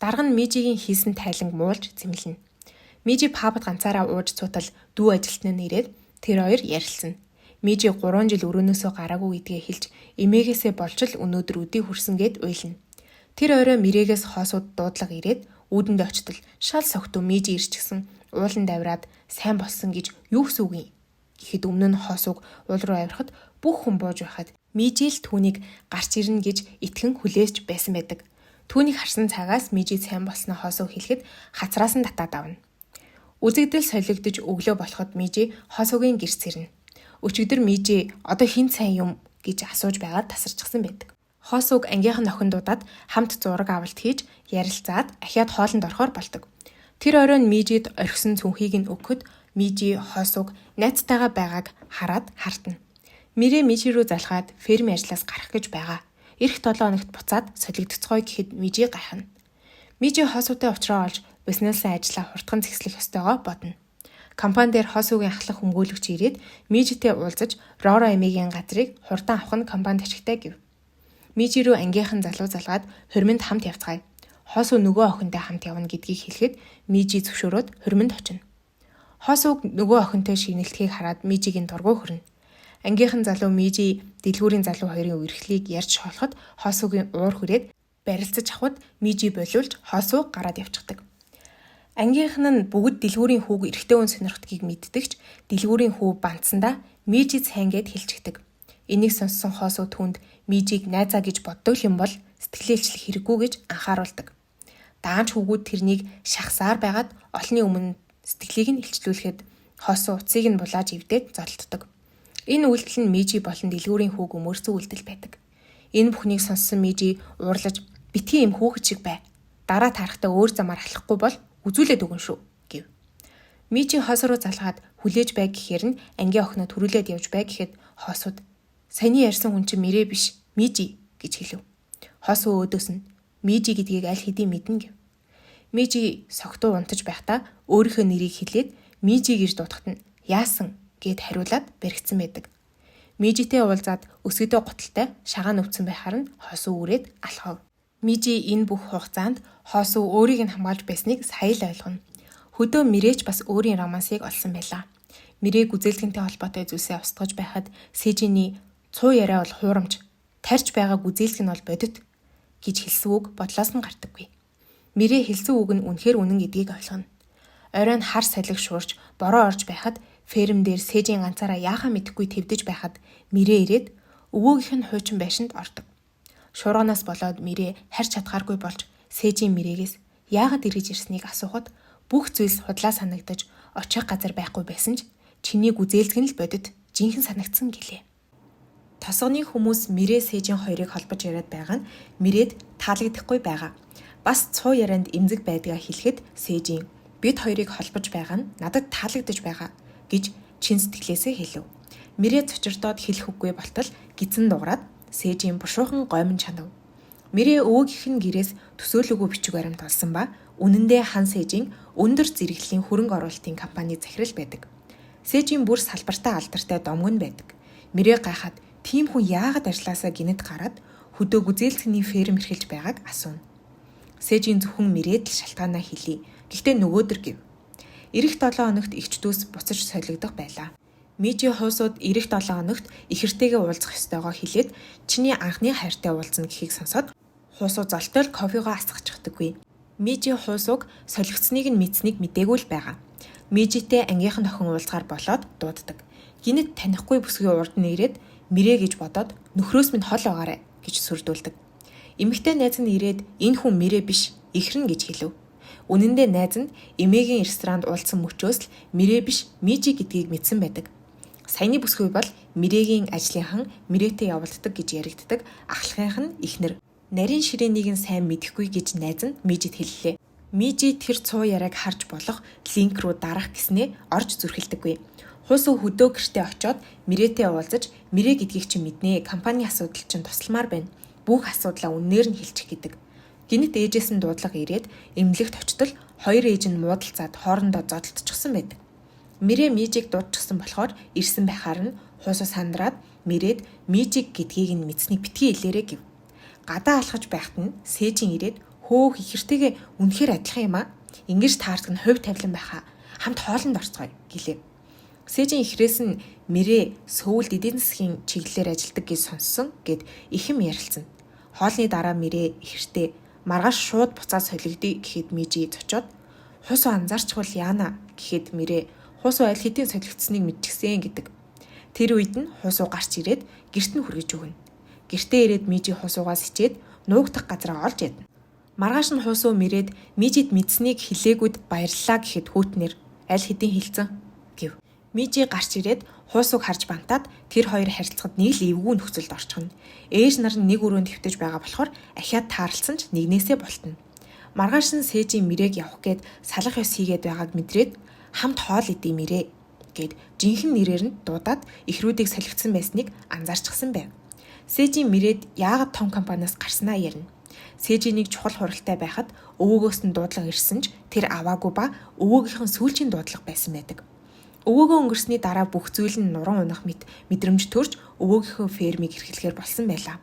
Дарга нь Мижигийн хийсэн тайланг муулж зэмлэнэ. Мижи пабд ганцаараа ууж цуутал дүү ажилтнаа нэрээд тэр хоёр ярилцсан. Мижи 3 жил өрөөнөөсөө гараагүй гэдгээ хэлж эмээгээсээ болж л өнөөдөр өдий хүрсэн гэд уйлна. Тэр орой Мирэгээс хосууд дуудлага ирээд үүдэндээ очтол шал согтуу Мижи ирчихсэн уулан давраад сайн болсон гэж юу гэсэн үг юм. Гэхэд өмнө нь хосууг уул руу авирахад бүх хүн бууж байхад Мижи л түүнийг гарч ирнэ гэж итгэн хүлээж байсан байдаг. Түүнийг харсан цагаас Мижи сайн болсноо хосуу хэлэхэд хацраас нь татаад авна. Үзэгдэл солигдож өглөө болоход Мижи хосуугийн гэрс ирнэ. Өчигдөр Мижи одоо хэн сайн юм гэж асууж байгаад тасарчихсан байдаг. Хосууг ангийнхан охиндуудад хамт зураг авалт хийж ярилцаад ахиад хоолнд орохоор болдог. Тэр оройн Мижид орхисон цүнхийг нь өгөхөд Мижи хосууг найзтайгаа байгааг хараад хартна. Мирэ Мижи рүү залхаад ферм ажлаас гарах гэж байгаа. Ирэх 7 хоногт буцаад солигдцгоё гэхэд Мижи гайхна. Мижи хосуутай уулзраа олж бизнесээ ажиллаа хурдхан зэкслэх ёстойгоо бодно. Компани дээр хосуугийн ахлах өмгөөлөгч ирээд Мижитэй уулзаж Роро эмигийн газрыг хурдан авах нь компанид ашигтай гэв. Мижи рүү ангийнхан залуу залгаад хурминд хамт явцгаая. Хосуу нөгөө охинтой хамт явна гэдгийг хэлэхэд Мижи зөвшөөрөөд хурминд очино. Хосууг нөгөө охинтой шигнэлтгийг хараад Мижигийн дургуй хүрнэ. Ангийнхан залуу Мижи дэлгүүрийн залуу хоёрын үерхлийг ярьж шоолоход хосуугийн уур хүрээд барилцаж авахд Мижи болиулж хосуу гараад явчихдаг. Ангийнхан нь бүгд дэлгүүрийн хүүг эрэгтэй хүн сонирхдгийг мэддэгч дэлгүүрийн хүү бантсандаа Мижи сайн гэд хэлчихдэг. Энийг сонссон хосуу түнд Мижиг найзаа гэж боддог юм бол сэтгэлээлчлэх хэрэггүй гэж анхааруулдаг. Даанч хүүгүүд тэрнийг шахсаар байгаад олонний өмнө сэтгэлийг нь илчлүүлэхэд хосуу уцыг нь булааж ивдээд зодтолдог. Энэ үйлдэл нь Мижи болон дэлгүүрийн хүүг өмөрсөн үйлдэл байдаг. Энэ бүхнийг сонссон Мижи уурлаж битгий юм хүүхэд шиг бай. Дараа тарахтаа өөр замаар алхахгүй бол үзүүлээд өгөн шүү гэв. Мижи хосоо руу залгаад хүлээж бай гэхээр нь ангийн охиноо төрүүлээд явж бай гэхэд хосууд саяны ярьсан хүн чинь Мирэ биш Мижи гэж хэлв. Хосоо өөдөөс нь Мижи гэдгийг аль хэдийн мэднэ гэв. Мижи согтуу унтаж байхдаа өөрийнхөө нэрийг хэлээд Мижи гэж дуудахад нь яасан гэд хариулаад бэрхсэн байдаг. Мижитэй уулзаад өсгөдөө готалтай шагаан өвцөн байхаар нь хосоо үрээд алхав. Мижи энэ бүх хугацаанд хосоо өөрийг нь хамгаалж байсныг сая л ойлгоно. Хөдөө Мирэч бас өөрийн романсыг олсон байлаа. Мирэ гүзээлтгэнтэй холбоотой зүйлсээ устгаж байхад Сэжиний цуу яриа бол хуурамч, тарьж байгаа гүзээлтг нь бол бодит гэж хэлсэн үг бодлоос нь гардаггүй. Мирэ хэлсэн үг нь үнэхээр үнэн гэдгийг ойлгоно. Оройн хар салхи шуурч бороо орж байхад ферм дээр Сэжийн ганцаараа яахаа мэдэхгүй твдэж байхад Мирэ ирээд өвөөгийнх нь хуучин байшинд ордог. Шуурганаас болоод Мирэ харьж чадхааргүй болж Сэжийн Мирэгээс яагаад эргэж ирснийг асуухад бүх зүйлс худлаа санагдаж очих газар байхгүй байсан ч чиний гүзээлтг нь л бодит жинхэнэ санагдсан гэлээ. Тосгоны хүмүүс Мирэ Сэжийн хоёрыг холбож яриад байгаа нь Мирэд таалагдахгүй байгаа. Бас цуу ярианд эмзэг байдгаа хэлэхэд Сэжийн бид хоёрыг холбож байгаа нь надад таалагдж байгаа гэж чин сэтгэлээсээ хэлв. Мирэ цочирдоод хэлэх үггүй болтол гизэн дуураад Сэжийн бушуухан гоймон чанав. Мирэ өвөөгийнх нь гэрээс төсөөлөгөө бичиг баримт олсон ба үнэндээ хан Сэжийн өндөр зэрэглэлийн хөрөнгө оруулалтын компани захирал байдаг. Сэжийн бүр салбартаа алдартай домгон байдаг. Мирэ гайхаад тийм хүн яагаад ажилласаа гинэд гараад хөдөө гүзээлтгний ферм эрхэлж байгааг асууна. Сэжийн зөвхөн Мирээд л шалтгаанаа хэлий. Гэхдээ нөгөөдөр гэв. Ирэх 7 хоногт эгч дүүс буцаж солигдох байлаа. Мижи хуусууд ирэх 7 хоногт ихэртэйгээ уулзах ёстойгоо хэлээд чиний анхны хайртай уулзна гэхийг сонсоод хуусуу золтой кофегоо асгачихдаггүй. Мижи хуусууг солигдсныг нь мэдсэнийг мэдээгүй л байгаа. Мижитэй ангийнхан охин уулзгаар болоод дууддаг. Гинэд танихгүй бүсгийн урд нь ирээд Мирэ гэж бодоод нөхрөөс минь хол байгаарэ гэж сүрдүүлдэг. Эмэгтэй найз нь ирээд энэ хүн Мирэ биш ихрэн гэж хэлв. Үнэн дээр найз нь эмээгийн ресторанд уулзсан мөчөөс л Мирэ биш Мижи гэдгийг мэдсэн байдаг. Саяны бүсгүй бол Мирэгийн ажлынхан Мирэтэй явуулдаг гэж яригддаг ахлахынх нь ихнэр. Нарийн ширээнийг нь сайн мэдэхгүй гэж найз нь Мижид хэллээ. Мижи тэр цуу яриаг харж болох линк руу дарах гэснээ орж зүрхэлдэггүй. Хуусуу хөдөө гэртээ очиод Мирэтэй уулзаж Мирэ гэдгийг чи мэднэ. Компани асуудал чинь тусламар байна. Бүх асуудлаа үннээр нь хэлчих гэдэг. Гинэт ээжээс нь дуудлага ирээд эмнэлэгт очтол хоёр ээж нь муудалцаад хоорондоо зодтолчихсон байдаг. Мирэ Мижиг дуудчихсан болохоор ирсэн байхаар нь хуусуу сандраад Мирээд Мижиг гэдгийг нь мэдснийг битгий хэлээрэй гэв. Гадаа алхаж байхад нь Сэжин ирээд хөөх ихэртэйгээ үнэхээр адилхан юм аа. Ингэж таардаг нь хувь тавилан байхаа. Хамт хоолнд орцгоё гэлээ. Сэжин ихрээс нь Мирээ Сөүлд эдийн засгийн чиглэлээр ажилладаг гэж сонссон гэд ихэм ярилцсан. Хоолны дараа Мирээ ихэртэй маргааш шууд буцаад солигдъё гэхэд Мижи зочоод хусуу анзаарчвал яана гэхэд Мирээ хусуу аль хэдийн солигдсныг мэдчихсэн гэдэг. Тэр үед нь хусуу гарч ирээд гэрт нь хүргэж өгнө. Гэртээ ирээд Мижи хусуугаас ичээд нуугдах газараа олж ядна. Маргааш нь хусуу Мирээд Мижид мэдснийг хэлээгүйд баярлалаа гэхэд хүүтнэр аль хэдийн хэлцэн гэв. Мижи гарч ирээд хуусууг харж бантаад тэр хоёр харилцахад нэг л эвгүй нөхцөлд орчихно. Ээж нар нь нэг өрөөнд твтэж байгаа болохоор ахиад таарлцсан ч нэгнээсээ болтно. Маргааш нь Сэжин Мирээг явах гээд салах ёс хийгээд байгааг мэдрээд хамт хоол идэе Мирээ гэд жинхэнэ нэрээр нь дуудаад ихрүүдийг солигдсон байсныг анзаарчихсан байв. Сэжин Мирээд яагаад том компаниас гарснаа ярина. Сэжинийг чухал хуралтай байхад өвөөгөөс нь дуудлага ирсэн ч тэр аваагүй ба өвөөгийнхэн сүүлчийн дуудлага байсан байдаг. Өвөөгөө өнгөрсний дараа бүх зүйл нь нуран унах мэдрэмж төрж өвөөгийнхөө фермийг эрхлэхээр болсон байлаа.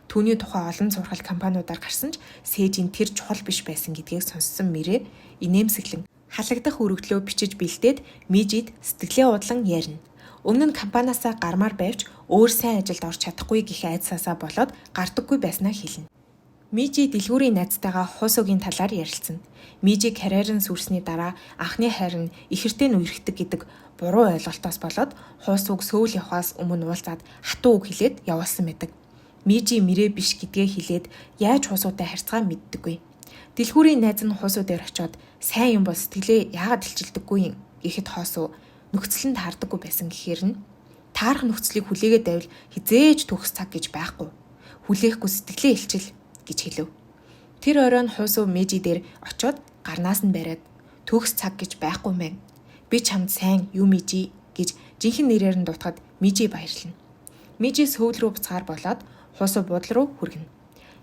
Түүний тухай олон сургал компаниудаар гарсан ч Сэжин тэр чухал биш байсан гэдгийг сонссон Мирээ инээмсэглэн халагдах өргөдлөө бичиж бэлдээд Мижид сэтгэлээ удлан ярина. Өмнө нь компаниасаа гармаар байвч өөр сайн ажилд орж чадахгүй гэх айдсаасаа болоод гардаггүй байснаа хэлнэ. Мижи дэлгүүрийн найзтайгаа хусуугийн талаар ярилцсан. Мижиг карьерын сүрсний дараа анхны хайр нь ихэртэй нь үерхдэг гэдэг буруу ойлголтоос болоод хусууг Сөүл явахаас өмнө уулзаад хатуу үг хэлээд явуулсан байдаг. Мижи Мирээ биш гэдгээ хэлээд яаж хусуутай харьцаа мэддэггүй. Дэлгүүрийн найз нь хусуу дээр очиод сайн юм бол сэтгэлээ яагаад илчилдэггүй юм гэхэд хосуу нөхцөл нь таардаггүй байсан гэхээр нь таарах нөхцөлийг хүлээгээд байвал хизээж төгс цаг гэж байхгүй. Хүлээхгүй сэтгэлээ илчил гэж хэлв. Тэр оройн хусуу Мижи дээр очиод гарнаас нь бариад төгс цаг гэж байхгүй мэн. Би чамд сайн юу Мижи гэж жинхэнэ нэрээр нь дутахад Мижи баярлана. Мижи Сөүл рүү буцаар болоод хусуу буудлын руу хүргэнэ.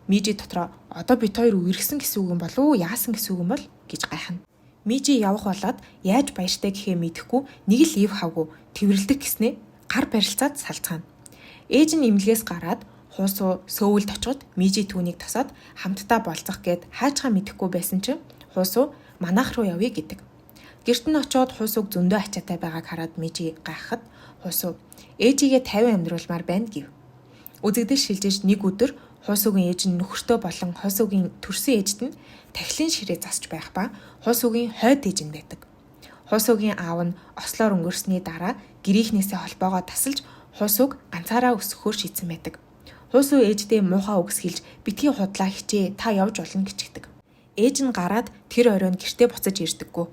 Мижи дотроо одоо бит хоёр үерхсэн гэсэн үг юм болов уу яасан гэсэн үг юм бол гэж гайхна. Мижи явах болоод яаж баяртай гэхээ мэдэхгүй нэг л ив хавгүй тэрвэрлдэг гэснээ гар барилцаад салцгаана. Ээж нь имлгээс гараад хусуу Сөүлд очоод Мижи түүнийг тосоод хамтдаа болцох гээд хаачгаа мэдэхгүй байсан чинь хусуу манайх руу явъя гэдэг. Гэрт нь очоод хусууг зөндөө ачаатай байгааг хараад Мижи гайхахад хусуу ээжигээ 50 амьдруулмаар байна гэв. Үзэгдэл шилжиж нэг өдөр хусуугийн ээж нь нөхөртөө болон хусуугийн төрсөн ээжд нь тахилын ширээ засч байх ба хусуугийн хойд ээж нь байдаг. Хусуугийн аав нь ослоор өнгөрсний дараа гэрийнхнээсээ холбоогоо тасалж хусууг ганцаараа өсгөхөөр шийдсэн байдаг. Хусуу ээждээ муухай үгс хэлж битгий худлаа хичээ та явж болно гэжигдэг. Ээж нь гараад тэр оройн гэртээ буцаж ирдэггүй.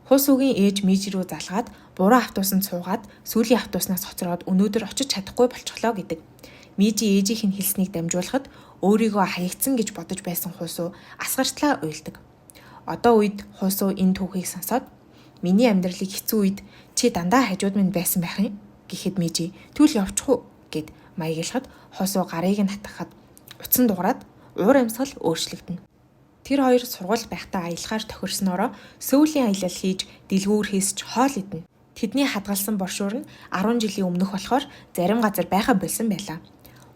Хусуугийн ээж Мижи рүү залгаад буруу автобусанд суугаад сүүлийн автобуснаас хоцроод өнөөдөр очиж чадахгүй болчихлоо гэдэг. Мижи ээжийнх нь хэлснийг дамжуулахад өөрийгөө хаягдсан гэж бодож байсан хусуу асгарчлаа уйлдаг. Одоо үед хусуу энэ түүхийг сонсоод миний амьдралыг хэцүү үед чи дандаа хажууд минь байсан байх юм гэхэд Мижи тэгвэл явчих уу гэд маяглахад хусуу гарыг нь хатгахад утсан дуграад уур амьсгал өөрчлөгдөнө. Тэр хоёр сургууль байхдаа аялахаар тохирсноороо Сөүлийн аялал хийж дэлгүүр хийсч хоол идэнэ. Тэдний хадгалсан боршуур нь 10 жилийн өмнөх болохоор зарим газар байха болсон байлаа.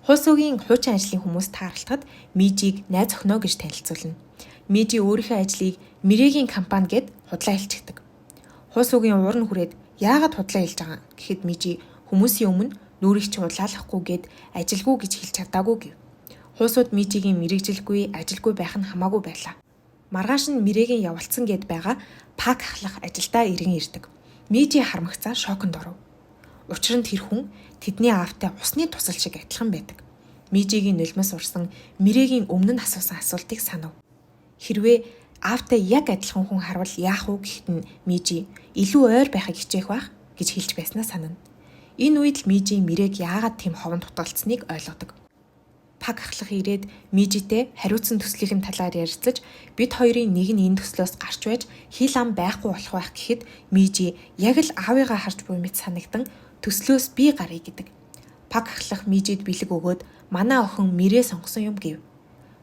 Хусуугийн хуучин ажлын хүмүүс таарлахад Мижиг найз охиноо гэж танилцуулна. Мижи өөрийнхөө ажлыг Мирээгийн компани гэд худлаа хэлчихдэг. Хусуугийн уур нь хүрээд яагаад худлаа хэлж байгаа гэхэд Мижи хүмүүсийн өмнө нүрийг чи улаалахгүй гэд ажилгүй гэж хэлж чадаагүй гэв. Хусууд Мижигийн мэрэгжилгүй, ажилгүй байх нь хамаагүй байлаа. Маргааш нь Мирээгийн явуулсан гэд байгаа пак ахлах ажилдаа иргэн ирдэг. Мижи харамгацаа шоконд оров. Учир нь тэр хүн тэдний аавтай усны тусал шиг адилхан байдаг. Мижигийн нулимс урсан Мирээгийн өмнө нь асуусан асуултыг санав. Хэрвээ аавтай яг адилхан хүн харвал яах вэ гэхэд нь Мижи илүү ойр байхыг хичээх байх гэж хэлж байснаа санана. Энэ үед л Мижи Мирээг яагаад тийм ховон тутгалцсныг ойлгодог. Пак ахлах ирээд Мижитэй хариуцсан төслийнхэн талаар ярилцаж бид хоёрын нэг нь энэ төслөөс гарч байж хил ам байхгүй болох байх гэхэд Мижи яг л аавыгаа харж буй мэт санагдан төслөөс би гарыг гэдэг. Пак ахлах Мижид бэлэг өгөөд манай охин Мирээ сонгосон юм гэв.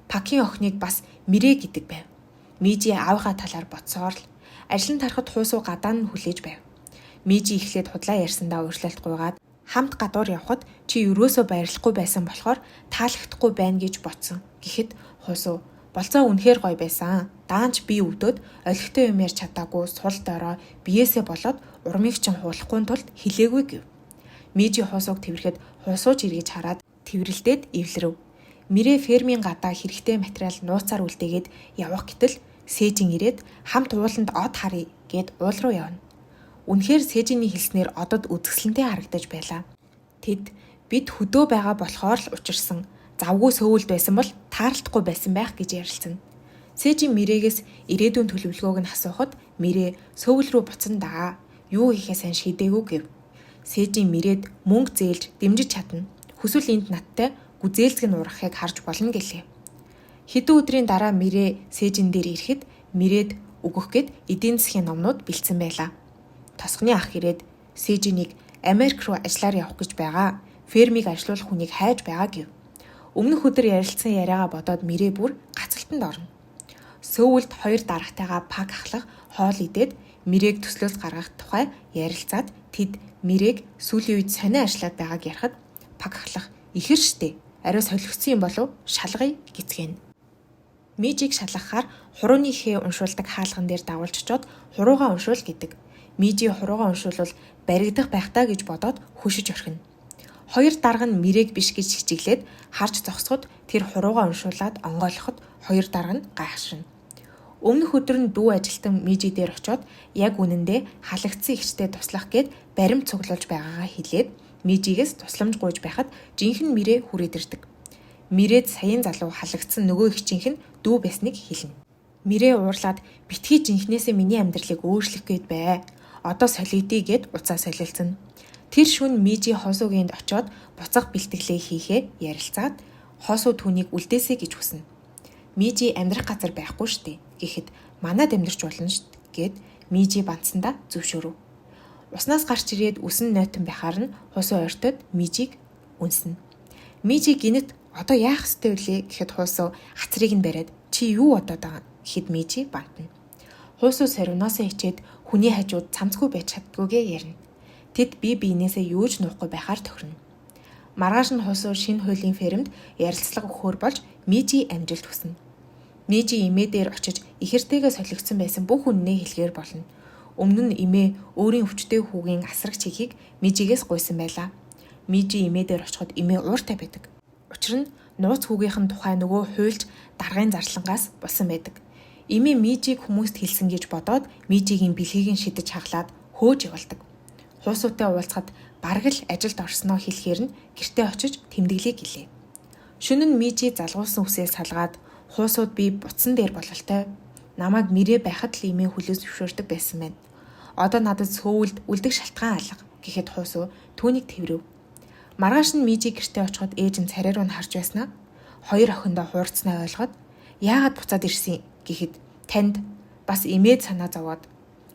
Пакийн охиныг бас Мирээ гэдэг байв. Мижи аавыгаа талаар бодсоор л ажлын тарахад хуусуу гадаа нь хүлээж байв. Мижи эхлээд худлаа ярьсандаа өөрчлөлт гуйгаад Хамт гадуур явхад чи өрөөсөө баярлахгүй байсан болохоор таалагдахгүй байна гэж бодсон. Гэхэд Хосуу болцоо үнэхээр гоё байсан. Даанч би өвдөд олигтой юм ярьж чадаагүй сул дорой биеэсээ болоод урмыг чинь хуулахгүй тулд хилээгүй гэв. Мижи Хосууг тэрхэд Хосууч эргэж хараад тэрвэрлдээд эвлэрэв. Мирээ фермийн гадаа хэрэгтэй материал нууцаар үлдээгээд явах гэтэл Сэжин ирээд хамт ууланд од харъя гэд уул руу явна. Үнэхээр Сэжиний хэлснээр одод үзэсгэлэнтэй харагдаж байлаа. Тэд бид хөдөө байгаа болохоор л учирсан. Завгүй сөүлд байсан бол таарлахгүй байсан байх гэж ярилцсан. Сэжин Мирээгээс ирээдүйн төлөвлөгөөг нь асуухад Мирээ сөүл рүү буцан даа. Юу хийхээ сайн шийдээгүй гэв. Сэжин Мирээд мөнгө зээлж дэмжиж чадна. Хүсвэл энд надтай гүзээлцэг нь урахыг харж болно гэлээ. Хэдэн өдрийн дараа Мирээ Сэжин дээр ирэхэд Мирээд өгөх гээд эдийн засгийн номнууд бэлдсэн байлаа. Тосгоны ах ирээд Сэжинийг Америк руу ажиллаар явах гэж байгаа. Фермийг ажилуулах хүнийг хайж байгаа гэв. Өмнөх өдөр ярилцсан яриагаа бодоод Мирээ бүр гацалтанд орно. Сөүлд хоёр дарагтайгаа пак ахлах хоол идээд Мирээг төслөөс гаргах тухай ярилцаад тэд Мирээг сүүлийн үед сонио ажиллаад байгааг ярихад пак ахлах ихэр штэ. Ариу солигдсон юм болов шалгая гэцгэн. Мижиг шалгахаар хурууны хээ уншуулдаг хаалган дээр дагуулж очоод хуруугаа уншуул гэдэг. Мижи хуруугаа уншуулвал баригдах байх таа гэж бодоод хөшиж орхино. Хоёр дарга нь Мирээг биш гэж хичиглээд харж зогсоход тэр хуруугаа уншуулад онгойлоход хоёр дарга нь гайхширна. Өмнөх өдөр нь дүү ажилтан Мижи дээр очоод яг үнэндээ халагдсан ихчтэй туслах гээд баримт цуглуулж байгаагаа хэлээд Мижигээс тусламж гуйж байхад жинхэнэ Мирээ хүрээд ирдэг. Мирээд саяын залуу халагдсан нөгөө ихчийнх нь дүү байсныг хэлнэ. Мирээ уурлаад битгий жинхнээсээ миний амьдралыг өөрчлөх гээд бай. Одоо солигдъя гэд уцаа солилцсон. Тэр шөнө Мижи Хосуугийн очоод буцах бэлтгэлээ хийхээ ярилцаад Хосуу түүнийг үлдээсэй гэж хүснэ. Мижи амьдрах газар байхгүй штэ. Гэхэд манад амьдрч болно штт гэд Мижи бандсандаа зөвшөөрөв. Уснаас гарч ирээд үсэн нойтон байхаар нь Хосуу ойртоод Мижиг үнснэ. Мижи гинэт одоо яах ёстой вэ гэхэд Хосуу хацрыг нь бариад чи юу бодоод байгаа гэхэд Мижи бантна. Хосуу сорвноосоо ичээд хүний хажууд цамцгүй байж чаддгүйгээ ярина. Тэд бие биенээсээ юу ч нуухгүй байхаар тохирно. Маргааш нь Хосуу шинэ хуулийн фермд ярилцлага өгөхөр болж Мижи амжилт хүснэ. Мижи эмээ дээр очиж ихэртэйгээ солигдсон байсан бүх үннээ хэлгээр болно. Өмнө нь эмээ өөрийн өвчтөе хүүгийн асрагч хийхийг Мижигээс гуйсан байлаа. Мижи эмээ дээр очиход эмээ ууртай байдаг. Учир нь нууц хүүгийнх нь тухай нөгөө хуйлж даргын зарлангаас болсон байдаг. Эмээ Мижиг хүмүүст хэлсэн гэж бодоод Мижигийн бэлгийг нь шидэж хаглаад хөөж явуулдаг. Хуусуутай уулзахад бараг л ажилд орсноо хэлэхээр нь гэртээ очиж тэмдэглэе гэлээ. Шөнө нь Мижи залгуулсан үсээ салгаад хуусууд би буцсан дээр бололтой. Намайг Мирээ байхад л эмээ хүлээс зөвшөөрдөг байсан байна. Одоо надад сөүлд үлдэх шалтгаан алга гэхэд Хуусуу түүнийг тэрвэв. Маргааш нь Мижи гэртээ очиход ээж нь царай руу харж байснаа хоёр охиндоо хуурцнаа ойлгоод яагаад буцаад ирсэн гэхэд танд бас эмээд санаа зовоод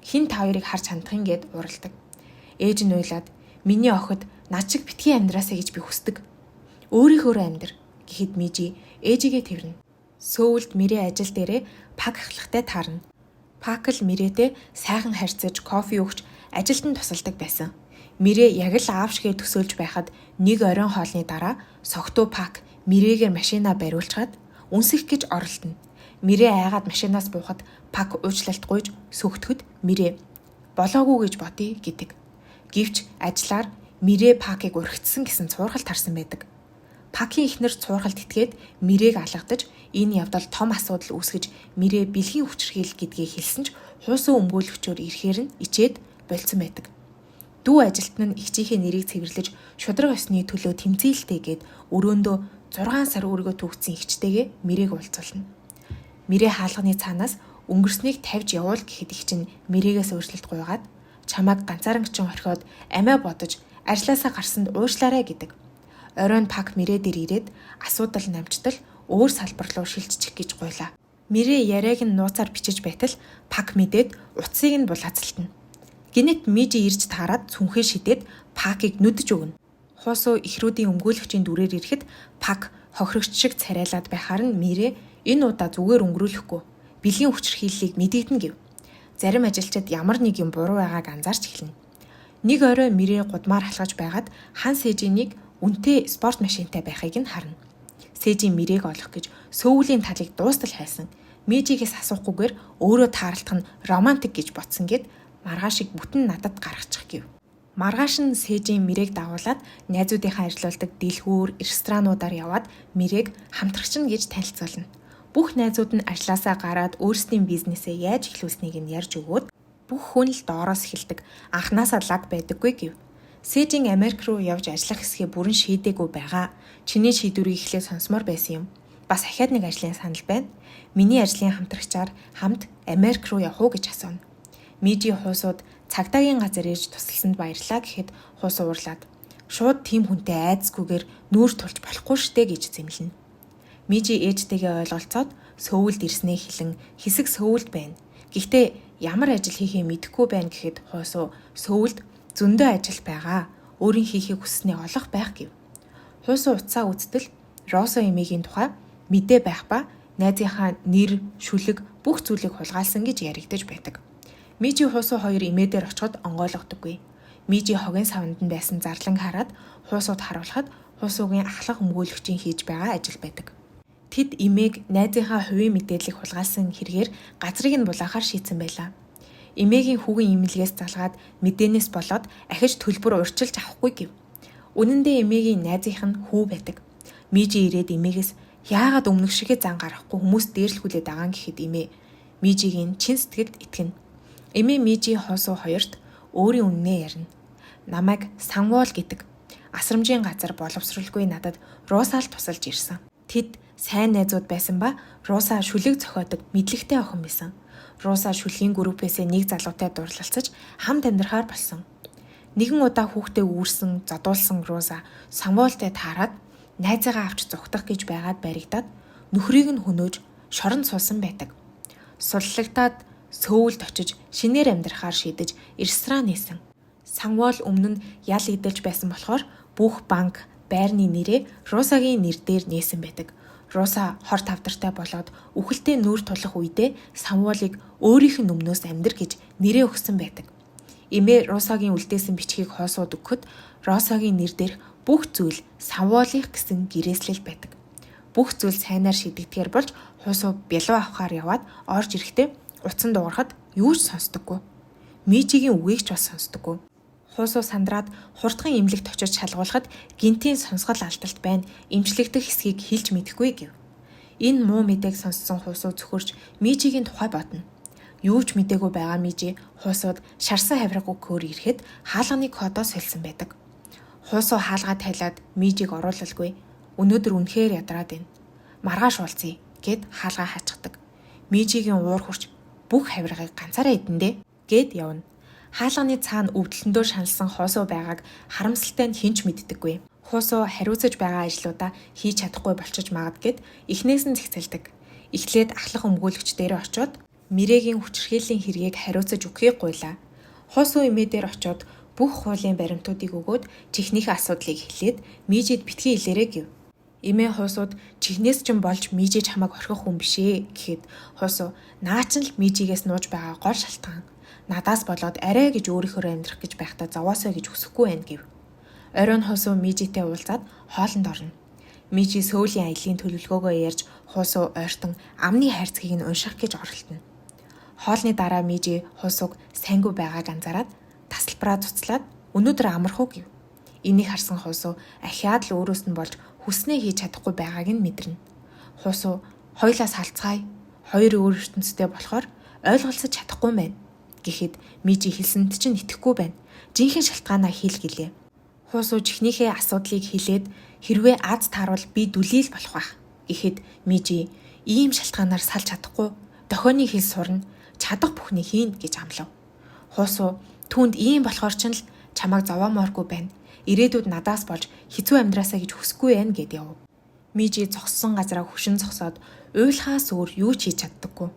хин та хоёрыг харж хандахын гэд уралдаг. Ээж нь уйлаад миний охид над шиг битгий амьдраасаа гэж би хүсдэг. Өөрийнхөө амьдр гэхэд Мижи ээжигээ тэрнэ. Сөүлд Мирээ ажил дээрээ пак ахлахтай таарна. Пак л Мирээтэй сайхан харьцаж кофе өгч ажилд нь тусалдаг байсан. Мирээ яг л аав шигээ төсөөлж байхад нэг оройн хоолны дараа согтуу Пак Мирээгээр машинаа бариулчаад үнсэх гэж оролдоно. Мирээ айгаад машинаас буухад Пак уучлалт гуйж сөгтөхөд Мирээ болоогүй гэж бодъё гэдэг. Гэвч ажлаар Мирээ Пакийг урагтсан гэсэн цуурхал тарсан байдаг. Пакийн эхнэр цуурхалд итгээд Мирээг алгадаж энэ явдал том асуудал үүсгэж Мирээ бэлгийн хүчрхийл гэдгийг хэлсэн ч Хуусуу өмгөөлөгчөөр ирэхээр нь ичээд болцсон байдаг. Дүү ажилтан нь ихчийнхээ нэрийг цэвэрлэж шудраг осны төлөө тэмцээлтэйгээд өрөөндөө 6 сар өргөө төгссөн ихчтэйгээ Мирээг уулзуулна. Мирээ хаалганы цаанаас өнгөрснийг тавьж явуул гэхэд их чинь Мирээгээс өөрчлөлт гуйгаад чамайг ганцаарангчин орхиод амиа бодож ажилласаа гарсанд уушлаарай гэдэг. Оройн Пак Мирээ дээр ирээд асуудал намжтал өөр салбар руу шилжчих гэж гуйлаа. Мирээ яриаг нь нууцаар бичиж байтал Пак мэдээд утсыг нь булаацалтна. Гинэт Мижи ирж таарад сүнхээ шидээд Пакийг нүдэж өгнө. Хуусуу ихрүүдийн өмгөөлөгчийн дүрээр ирэхэд Пак хохирогч шиг царайлаад байхаар нь Мирээ энэ удаа зүгээр өнгөрүүлэхгүй бэлгийн хүчрхийллийг мэдэгдэн гэв. Зарим ажилчид ямар нэг юм буруу байгааг анзаарч эхэлнэ. Нэг орой Мирээ гудмаар халгаж байгаад хан Сэжинийг үнэтэй спорт машинтай байхыг нь харна. Сэжи Мирээг олох гэж сөүлийн талыг дуустал хайсан. Мижигээс асуухгүйгээр өөрөө таарлах нь романтик гэж бодсон гэд маргаашийг бүтэн надад гаргачих гэв. Маргааш нь Сэжийн Мирээг дагуулад найзуудынхаа ажиллаулдаг дэлгүүр, ресторануудаар яваад Мирээг хамтрагч нь гэж танилцуулна. Бүх найзууд нь ажлаасаа гараад өөрсдийн бизнесээ яаж эхлүүлснийг нь ярьж өгөөд бүх хүн л доороос эхэлдэг. Анхнаасаа лаг байдаггүй гэв. Сэжийн Америк руу явж ажиллах хэсгээ бүрэн шийдээгүй байгаа. Чиний шийдвэрийг эхлээд сонсомоор байсан юм. Бас ахаад нэг ажлын санал байна. Миний ажлын хамтрагчаар хамт Америк руу явах уу гэж асууна. Мижи хуусууд цагдаагийн газар ирж тусалсанд баярлаа гэхэд хуус уурлаад шууд тийм хүнтэй айдсгүйгээр нүүр тулж болохгүй штэ гэж зэмлэнэ. Мижи ээжтэйгээ ойлголцоод сөүлд ирснээ хэлэн хэсэг сөүлд байна. Гэхдээ ямар ажил хийхээ мэдэхгүй байна гэхэд хуусуу сөүлд зөндөө ажил байгаа. Өөрийн хийхийг хүсснийг олох байх гэв. Хуусуу утсаа үзтэл Росо эмээгийн тухай мэдээ байх ба найзынхаа нэр, шүлэг бүх зүйлийг хулгайлсан гэж яригдаж байдаг. Мижи хуусуу хоёр эмээдээр очиход онгойлгодоггүй. Мижи хогийн савнд нь байсан зарланг хараад хуусууд харуулхад хуусуугийн ахлах өмгөөлөгчийн хийж байгаа ажил байдаг. Тэд эмээг найзынхаа хувийн мэдээллийг хулгайлсан хэрэгээр газрыг нь булаахаар шийдсэн байлаа. Эмээгийн хүүгийн имлэгээс залгаад мэдээнээс болоод ахиж төлбөр урьдчилж авахгүй гэв. Үнэн дээр эмээгийн найзынх нь хүү байдаг. Мижи ирээд эмээгээс яагаад өмнөх шигээ зан гарахгүй хүмүүс дээрлэхүүлээд байгаа гэхэд эмээ Мижигийн чин сэтгэлд итгэнэ. Эмээ Мижи хоосоо хоёрт өөрийн үннээ ярина. Намайг Самвол гэдэг асрамжийн газар боловсралгүй надад Русаал тусалж ирсэн. Тэд сайн найзууд байсан ба Руса шүлэг зохиодог мэдлэгтэй охин байсан. Руса шүлгийн группээсээ нэг залуутай дурлалцаж хамт амьдрахаар болсон. Нэгэн удаа хүүхдээ үүрсэн, задуулсан Руса Самволтой таарад найзаагаа авч зүхтах гэж байгаад баригдаад нөхрийг нь хөнөөж шоронд суусан байдаг. Суллагтаад сөүлд очиж шинээр амьдрахаар шийдэж ресторан нээсэн. Самвол өмнө нь ял идэлж байсан болохоор бүх банк, байрны нэрээ Русагийн нэр дээр нээсэн байдаг. Руса хор тавдартай болоод үхэлтэй нүүр тулах үедээ Самволыг өөрийнх нь өмнөөс амьдр гэж нэрээ өгсөн байдаг. Эмээ Русагийн үлдээсэн бичгийг хоосууд өгөхөд Русагийн нэр дээрх бүх зүйл Самволих гэсэн гэрээслэл байдаг. Бүх зүйл сайнаар шийдэгдэхээр болж хуусуу бялуу авахаар яваад орж ирэхдээ утсан дуурахад юу ч сонсдоггүй. Мижигийн үгийг ч бас сонсдоггүй. Хуусуу сандраад хурдхан имлэгт очиж шалгуулахад гинтийн сонсгол алдалт байна. Имчлэгдэх хэсгийг хэлж мэдэхгүй гэв. Энэ муу мэдээг сонссон хуусуу зөвхөрч Мижигийн тухай бодно. Юу ч мэдээгүй байгаа Мижи хуусууд шарсан хавраг өгөхөөр ирэхэд хаалганы кодоо сольсон байдаг. Хуусуу хаалгаа тайлаад Мижиг оруулалгүй. Өнөөдөр үнэхээр ядраад байна. Маргааш уулзъя гэд хаалгаа хаачихдаг. Мижигийн уур хурч бүх хавиргыг ганцаараа идэндээ гэд явна. Хаалганы цаана өвдөлтөндөө шаналсан хуусуу байгааг харамсалтай нь хинч мэддэггүй. Хуусуу хариуцаж байгаа ажлуудаа хийж чадахгүй болчих магад гэд эхнээс нь зэгцэлдэг. Эхлээд ахлах өмгөөлөгч дээр очиод Мирэгийн хүчирхийллийн хэргийг хариуцаж өгөхийг гуйлаа. Хуусуу эмээ дээр очиод бүх хуулийн баримтуудыг өгөөд чихнийхээ асуудлыг хэлээд Мижид битгий илээрэй гэв. Эмээ хуусууд чихнээс ч болж Мижи чамайг орхих хүн бишээ гэхэд хуусуу наа ч л Мижигээс нууж байгаа гол шалтгаан. Надаас болоод арай гэж өөрийнхөө амьдрах гэж байхдаа зовоосоо гэж хүсэхгүй байна гэв. Оройн хуусуу Мижитэй уулзаад хоолнд орно. Мижи сөүлийн аяллаа төлөвлөгөөгөө ярьж хуусуу ойртон амны хайрцгийг нь унших гэж оролдоно. Хоолны дараа Мижи хуусууг сайнгүй байгааг анзаараад тасалбараа цуцлаад өнөөдөр амарх уу гэв. Энийг харсан хуусуу ахиад л өөрөөс нь болж хүснээ хийж чадахгүй байгааг нь мэдэрнэ. Хуусуу хоёлаас халцгаая. Хоёр өөр ертөнцтэй болохоор ойлголцож чадахгүй байна. Гэхэд Мижи хэлсэнд чинь итгэхгүй байна. Жинхэнэ шалтгаанаа хэл гэлээ. Хуусуу чихнийхээ асуудлыг хэлээд хэрвээ аз таарвал би дүлийл болох байх. Гэхэд Мижи ийм шалтгаанаар салж чадахгүй. Дохионы хэл сурна. Чадах бүхнийг хийн гэж амлав. Хуусуу түүнд ийм болохоор ч л чамайг зовоомооргүй байна. Ирээдүйд надаас болж хэцүү амьдраасаа гэж хүсэхгүй байна гэд яв. Мижи зогссон газараа хөшин зогсоод уйлахаас өөр юу ч хийж чаддаггүй.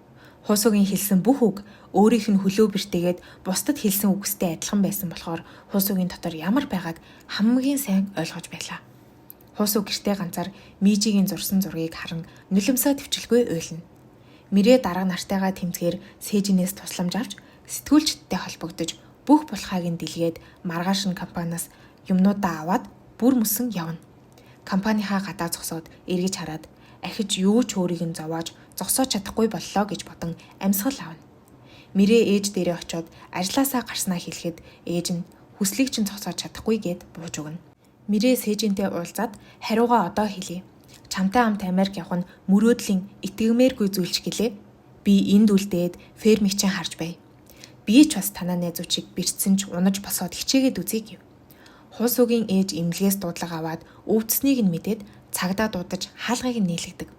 Хуусуугийн хэлсэн бүх үг өөрийнх нь хөлөө бэртээгээд бусдад хэлсэн үгстэй адилхан байсан болохоор хуусуугийн дотор ямар байгааг хамгийн сайн ойлгож байлаа. Хуусуу гэртээ ганцаар Мижигийн зурсан зургийг харан нулимсаа төвчлгүй уйлна. Мирээ дарга нартайгаа тэмцгээр Сэжинээс тусламж авч сэтгүүлчдтэй холбогдож бүх булхайг нь дэлгээд маргааш нь компаниас юмнуудаа аваад бүр мөсөн явна. Компанийнхаа гадаа зогсоод эргэж хараад ахиж юу ч өөрийг нь зовоож зогсоож чадахгүй боллоо гэж бодон амьсгал авна. Мэрээ ээж дээрээ очиод ажлаасаа гарснаа хэлэхэд ээж нь хүслийг чинь зогсоож чадахгүй гэд бууж өгнө. Мэрээ сээжинтэй уулзаад хариугаа одоо хэлье. Чамтай хамт Америк явах нь мөрөөдлийн итгэмээргүй зүйлч гэлээ. Би энд үлдээд фермийг чинь харж бай. Би ч бас танаа найзуучийг бэрцсэн ч унаж босоод хичээгээд үзье гэв. Хуусуугийн ээж имлгээс дуудлага аваад өвдснийг нь мэдээд цагдаа дуудаж хаалгыг нь нийлэгдэг.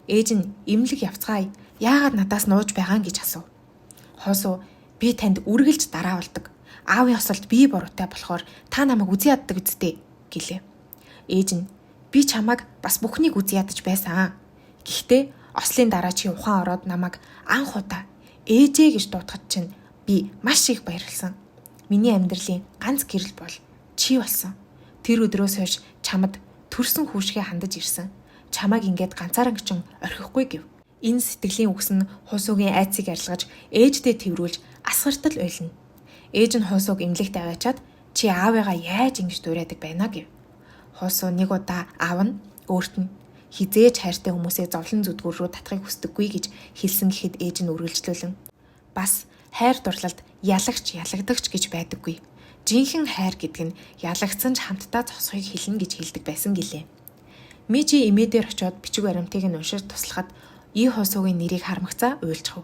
Ээж нь имлэг явцгаая. Яагаад надаас нууж байгаа гэж асуув. Хуусуу би танд үргэлж дараавалдаг. Аавын осолд би буруутай болохоор та намайг үзий яддаг үсттэй гэлээ. Ээж нь би чамайг бас бүхнийг үзий ядаж байсан. Гэхдээ ослын дараа чи ухаан ороод намайг анх удаа ээжээ гэж дуудахад чинь би маш их баярлсан. Миний амьдралын ганц гэрэл бол чи болсон. Тэр өдрөөс хойш чамд төрсөн хүүшгээ хандаж ирсэн. Чамайг ингээд ганцаараа гिचэн орхихгүй гэв. Энэ сэтгэлийн үгс нь Хуусуугийн айцыг арилгаж ээждээ тэрвүүлж асгартал уйлна. Ээж нь Хуусууг имлэгт аваачаад чи аавыгаа яаж ингэж дуурайдаг байна гэв. Хуусуу нэг удаа аав нь өөрт нь хизээж хайртай хүмүүсээ зовлон зүдгүүр рүү татахыг хүсдэггүй гэж хэлсэн гэхэд ээж нь үргэлжлүүлэн бас хайр дурлалд ялагдагч гэж байдаггүй. Жинхэнэ хайр гэдэг нь ялагдсан ч хамтдаа зогсохыг хэлнэ гэж хэлдэг байсан гэлээ. Мижи имэдээр очиод бичиг баримтыг нь уншиж туслахад И Хуусуугийн нэрийг хармагцаа уйлжхав.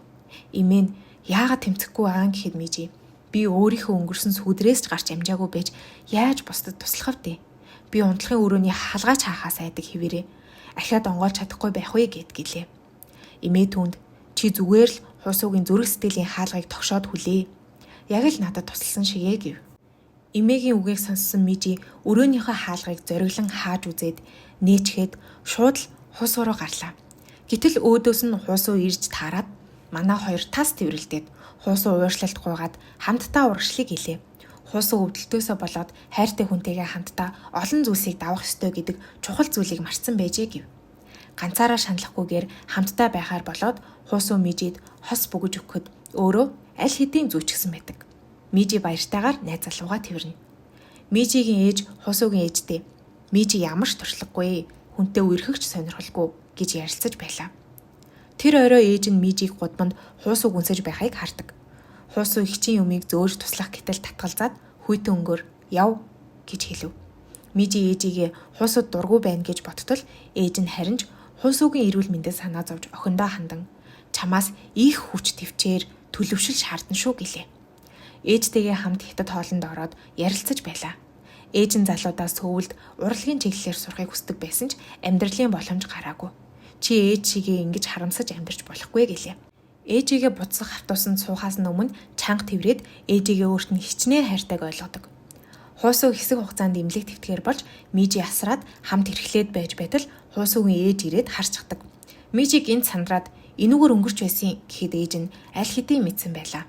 Имээ нь яагаад тэмцэхгүй байгаа гэхэд Мижи би өөрийнхөө өнгөрсөн сүдрээс ч гарч амжаагүй байж яаж бусдад туслах вэ? Би унтлагын өрөөний хаалгаач хаахаас айдаг хэвээрээ ахиад онгоолж чадахгүй байх вэ гэд гэлээ. Имээ түнд чи зүгээр л Хуусуугийн зүрх сэтгэлийн хаалгыг тогшоод хүлээ. Яг л надад тусалсан шигээ гэв. Имээгийн үгийг сонссон Мижи өрөөнийхөө хаалгыг зориглон хааж үзээд нээчгээд шууд л Хуусуу руу гарлаа. Гэтэл өөдөөс нь Хуусуу ирж таарад манай хоёр тас тэрвэрлдээд Хуусуу ууршлалт гуйгаад хамтдаа урагшлыг хэлээ. Хуусуу өвдөлтөөсөө болоод хайртай хүнтэйгээ хамтдаа олон зүйлсийг давах ёстой гэдэг чухал зүйлийг марцсан байжээ гэв. Ганцаараа шаналхгүйгээр хамтдаа байхаар болоод Хуусуу Мижид хос бөгөж өгөхөд өөрөө аль хэдийн зүүчгсэн байдаг. Мижи баяртайгаар найз залуугаа тэрвэрнэ. Мижигийн ээж Хуусуугийн ээжтэй Мижи ямар ч туршлагагүй хүнтэй үерхэгч сонирхолгүй гэж ярилцаж байлаа. Тэр орой ээж нь Мижиг гудамд Хуусууг үнсэж байхыг хардаг. Хуусуу хичээн юмыг зөөлж туслах гэтэл татгалзаад хүйтэн өнгөөр яв гэж хэлв. Мижи ээжигээ Хуусууд дургүй байна гэж бодтол ээж нь харин ч Хуусуугийн эрүүл мэндэд санаа зовж охиндоо хандан чамаас их хүч төвчээр төлөвшил шаардна шүү гэлээ. Ээжтэйгээ хамт хятад хоолнд ороод ярилцаж байлаа. Ээж нь залуудаас сөвөлд урлагийн чиглэлээр сурахыг хүсдэг байсан ч амьдралын боломж гараагүй. Чи ээж шигээ ингэж харамсаж амьдрч болохгүй гэлээ. Ээжигээ буцах автобусанд суухаас өмнө чанга тэврээд ээжигээ өөрт нь хичнээн хайртайг ойлгодог. Хуусуу хэсэг хугацаанд имлэг твтгэр болж Мижи асраад хамт эрхлээд байж байтал Хуусуугийн ээж ирээд харцдаг. Мижиг энд сандраад энүүгээр өнгөрч байсан гэхэд ээж нь аль хэдийн мэдсэн байлаа.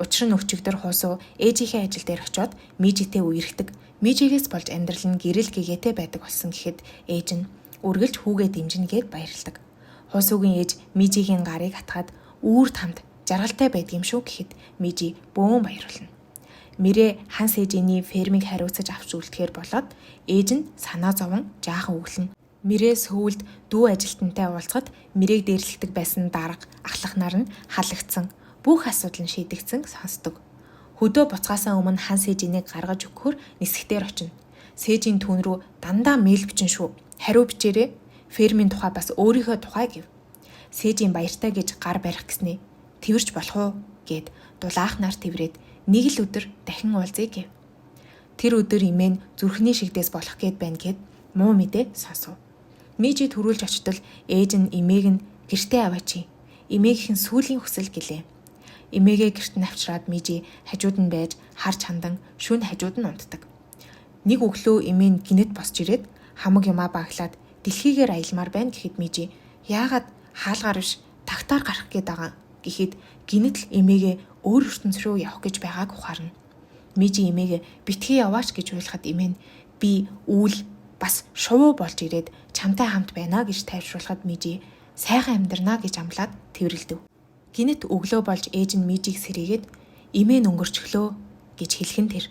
Учир нь өчигдөр Хуусуу ээжийнхээ ажил дээр очиод Мижитэй үерхдэг. Мижигээс болж амьдрал нь гэрэл гэгээтэй байдаг болсон гэхэд ээж нь үргэлж хүүгээ дэмжинэ гэд баярладаг. Хуусуугийн ээж Мижигийн гарыг хатгаад үүр тамд жаргалтай байдгийм шүү гэхэд Мижи бөөн баярлна. Мэрээ ханс ээжийн фермийг хариуцаж авч үлдэхээр болоод ээж нь санаа зовон жаахан өглөн. Мэрээ сөвөлд дүү ажилтнтай уулзахад мэрээг дээрлэгдэг байсан дарга ахлах нар нь халагдсан. Бүх асуудал нь шийдэгдсэн сонсдог. Хөдөө буцгаасаа өмнө ханс ээжийг гаргаж өгөхөөр нисгтээр очино. Сээжийн түүн рүү дандаа мэйл бичин шүү. Хариу бичээрэй. Фермийн тухай бас өөрийнхөө тухай гэв. Сээжийн баяртай гэж гар барих гэснээ тэрч болох уу гэд дулаах нар тэрврээд нэг л өдөр дахин уулзъя гэв. Тэр өдөр имэн зүрхний шигдээс болох гээд байна гэд муу мэдээ сонсов. Мижи төрүүлж очтол ээж нь имээг нь гэртээ аваач. Имээгийнхэн сүүлийн хүсэл гэлээ. Имээгээ гэрт нь авчираад Мижи хажууд нь байж харж хандан шүн хажууд нь унтдаг. Нэг өглөө имээ нь гинэт босч ирээд хамаг юмаа баглаад дэлхийгээр аялмаар байна гэхэд Мижи яагаад хаалгаар биш тагтаар гарах гээд байгаа гэхэд гинэт л имээгээ өөр ертөнц рүү явах гэж байгааг ухаарна. Мижи имээгээ битгий яваач гэж уйлахад имээ нь би үүл бас шувуу болж ирээд чамтай хамт байна гэж тайвшруулахад Мижи сайхан амьдрнаа гэж амлаад тэрвэрлдэв. Гинэт өглөө болж ээж нь Мижиг сэрээгээд имээ өнгөрчлөө гэж хэлхэн тэр.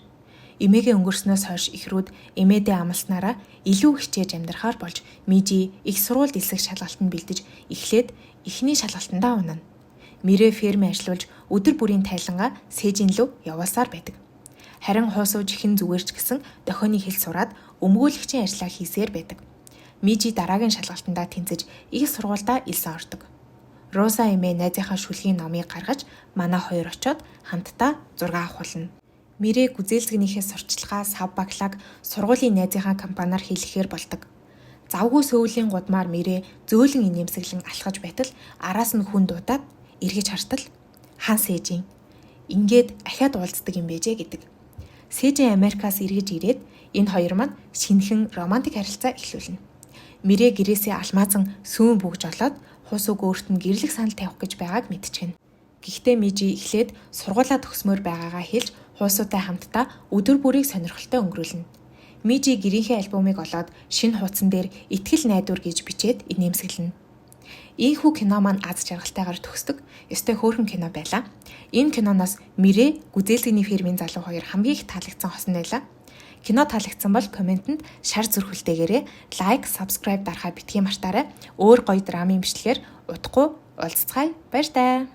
Эмээгээ өнгөрснөөс хойш эхрүүд эмээдээ амласнараа илүү хичээж амьдрахаар болж Мижи их сургуульд элсэх шалгалтанд бэлдэж эхлээд эхний шалгалтандаа унана. Мирэ фермээ ажиллуулж өдөр бүрийн тайлангаа Сэжин лөө яваасаар байдаг. Харин хуусууж ихэн зүгээрч гэсэн дохионы хэл сураад өмгөөлөгчийн ажлаа хийсээр байдаг. Мижи дараагийн шалгалтандаа тэнцэж их сургуульдаа элсэн ордог. Роса эмээ найзынхаа шүлгийн номыг гаргаж манай хоёр очоод хамтдаа зураг авахулна. Мирэ гүзээлзгнийхээ сурчлагаа сав баглаг сургуулийн найзынхаа компаниар хийлгэхээр болдог. Завгүй сөүлийн гудмаар Мирэ зөөлөн инээмсэглэн алхаж байтал араас нь хүн дуудаад эргэж хартал хан Сэжин ингээд ахаад уулздаг юм бэжээ гэдэг. Сэжин Америкаас эргэж ирээд энэ хоёр маань шинэхэн романтик харилцаа эхлүүлнэ. Мирэ гэрээсээ алмаазан сүүн бүгж олоод хус үг өөрт нь гэрлэх санал тавих гэж байгааг мэдчихнэ. Гэхдээ Мижи эхлээд сургуулаа төгсмөр байгаагаа хэлж хуусуутай хамтдаа өдөр бүрийг сонирхолтой өнгөрүүлнэ. Мижи гэрийнхээ альбомыг олоод шинэ хуудсан дээр итгэл найдвар гэж бичээд инээмсэглэнэ. Ийхүү кино маань аз жаргалтайгаар төгсдөг. Ёстой хөөрхөн кино байлаа. Энэ киноноос Мирэ гүзээлзгний фермийн залуу хоёр хамгийн их таалагдсан хосон байлаа. Кино таалагдсан бол комментэнд шар зүрхэлтэйгээрээ лайк, subscribe дарахаа битгий мартаарай. Өөр гоё драмын бичлэгээр удахгүй уулзцгаая. Баяр таа.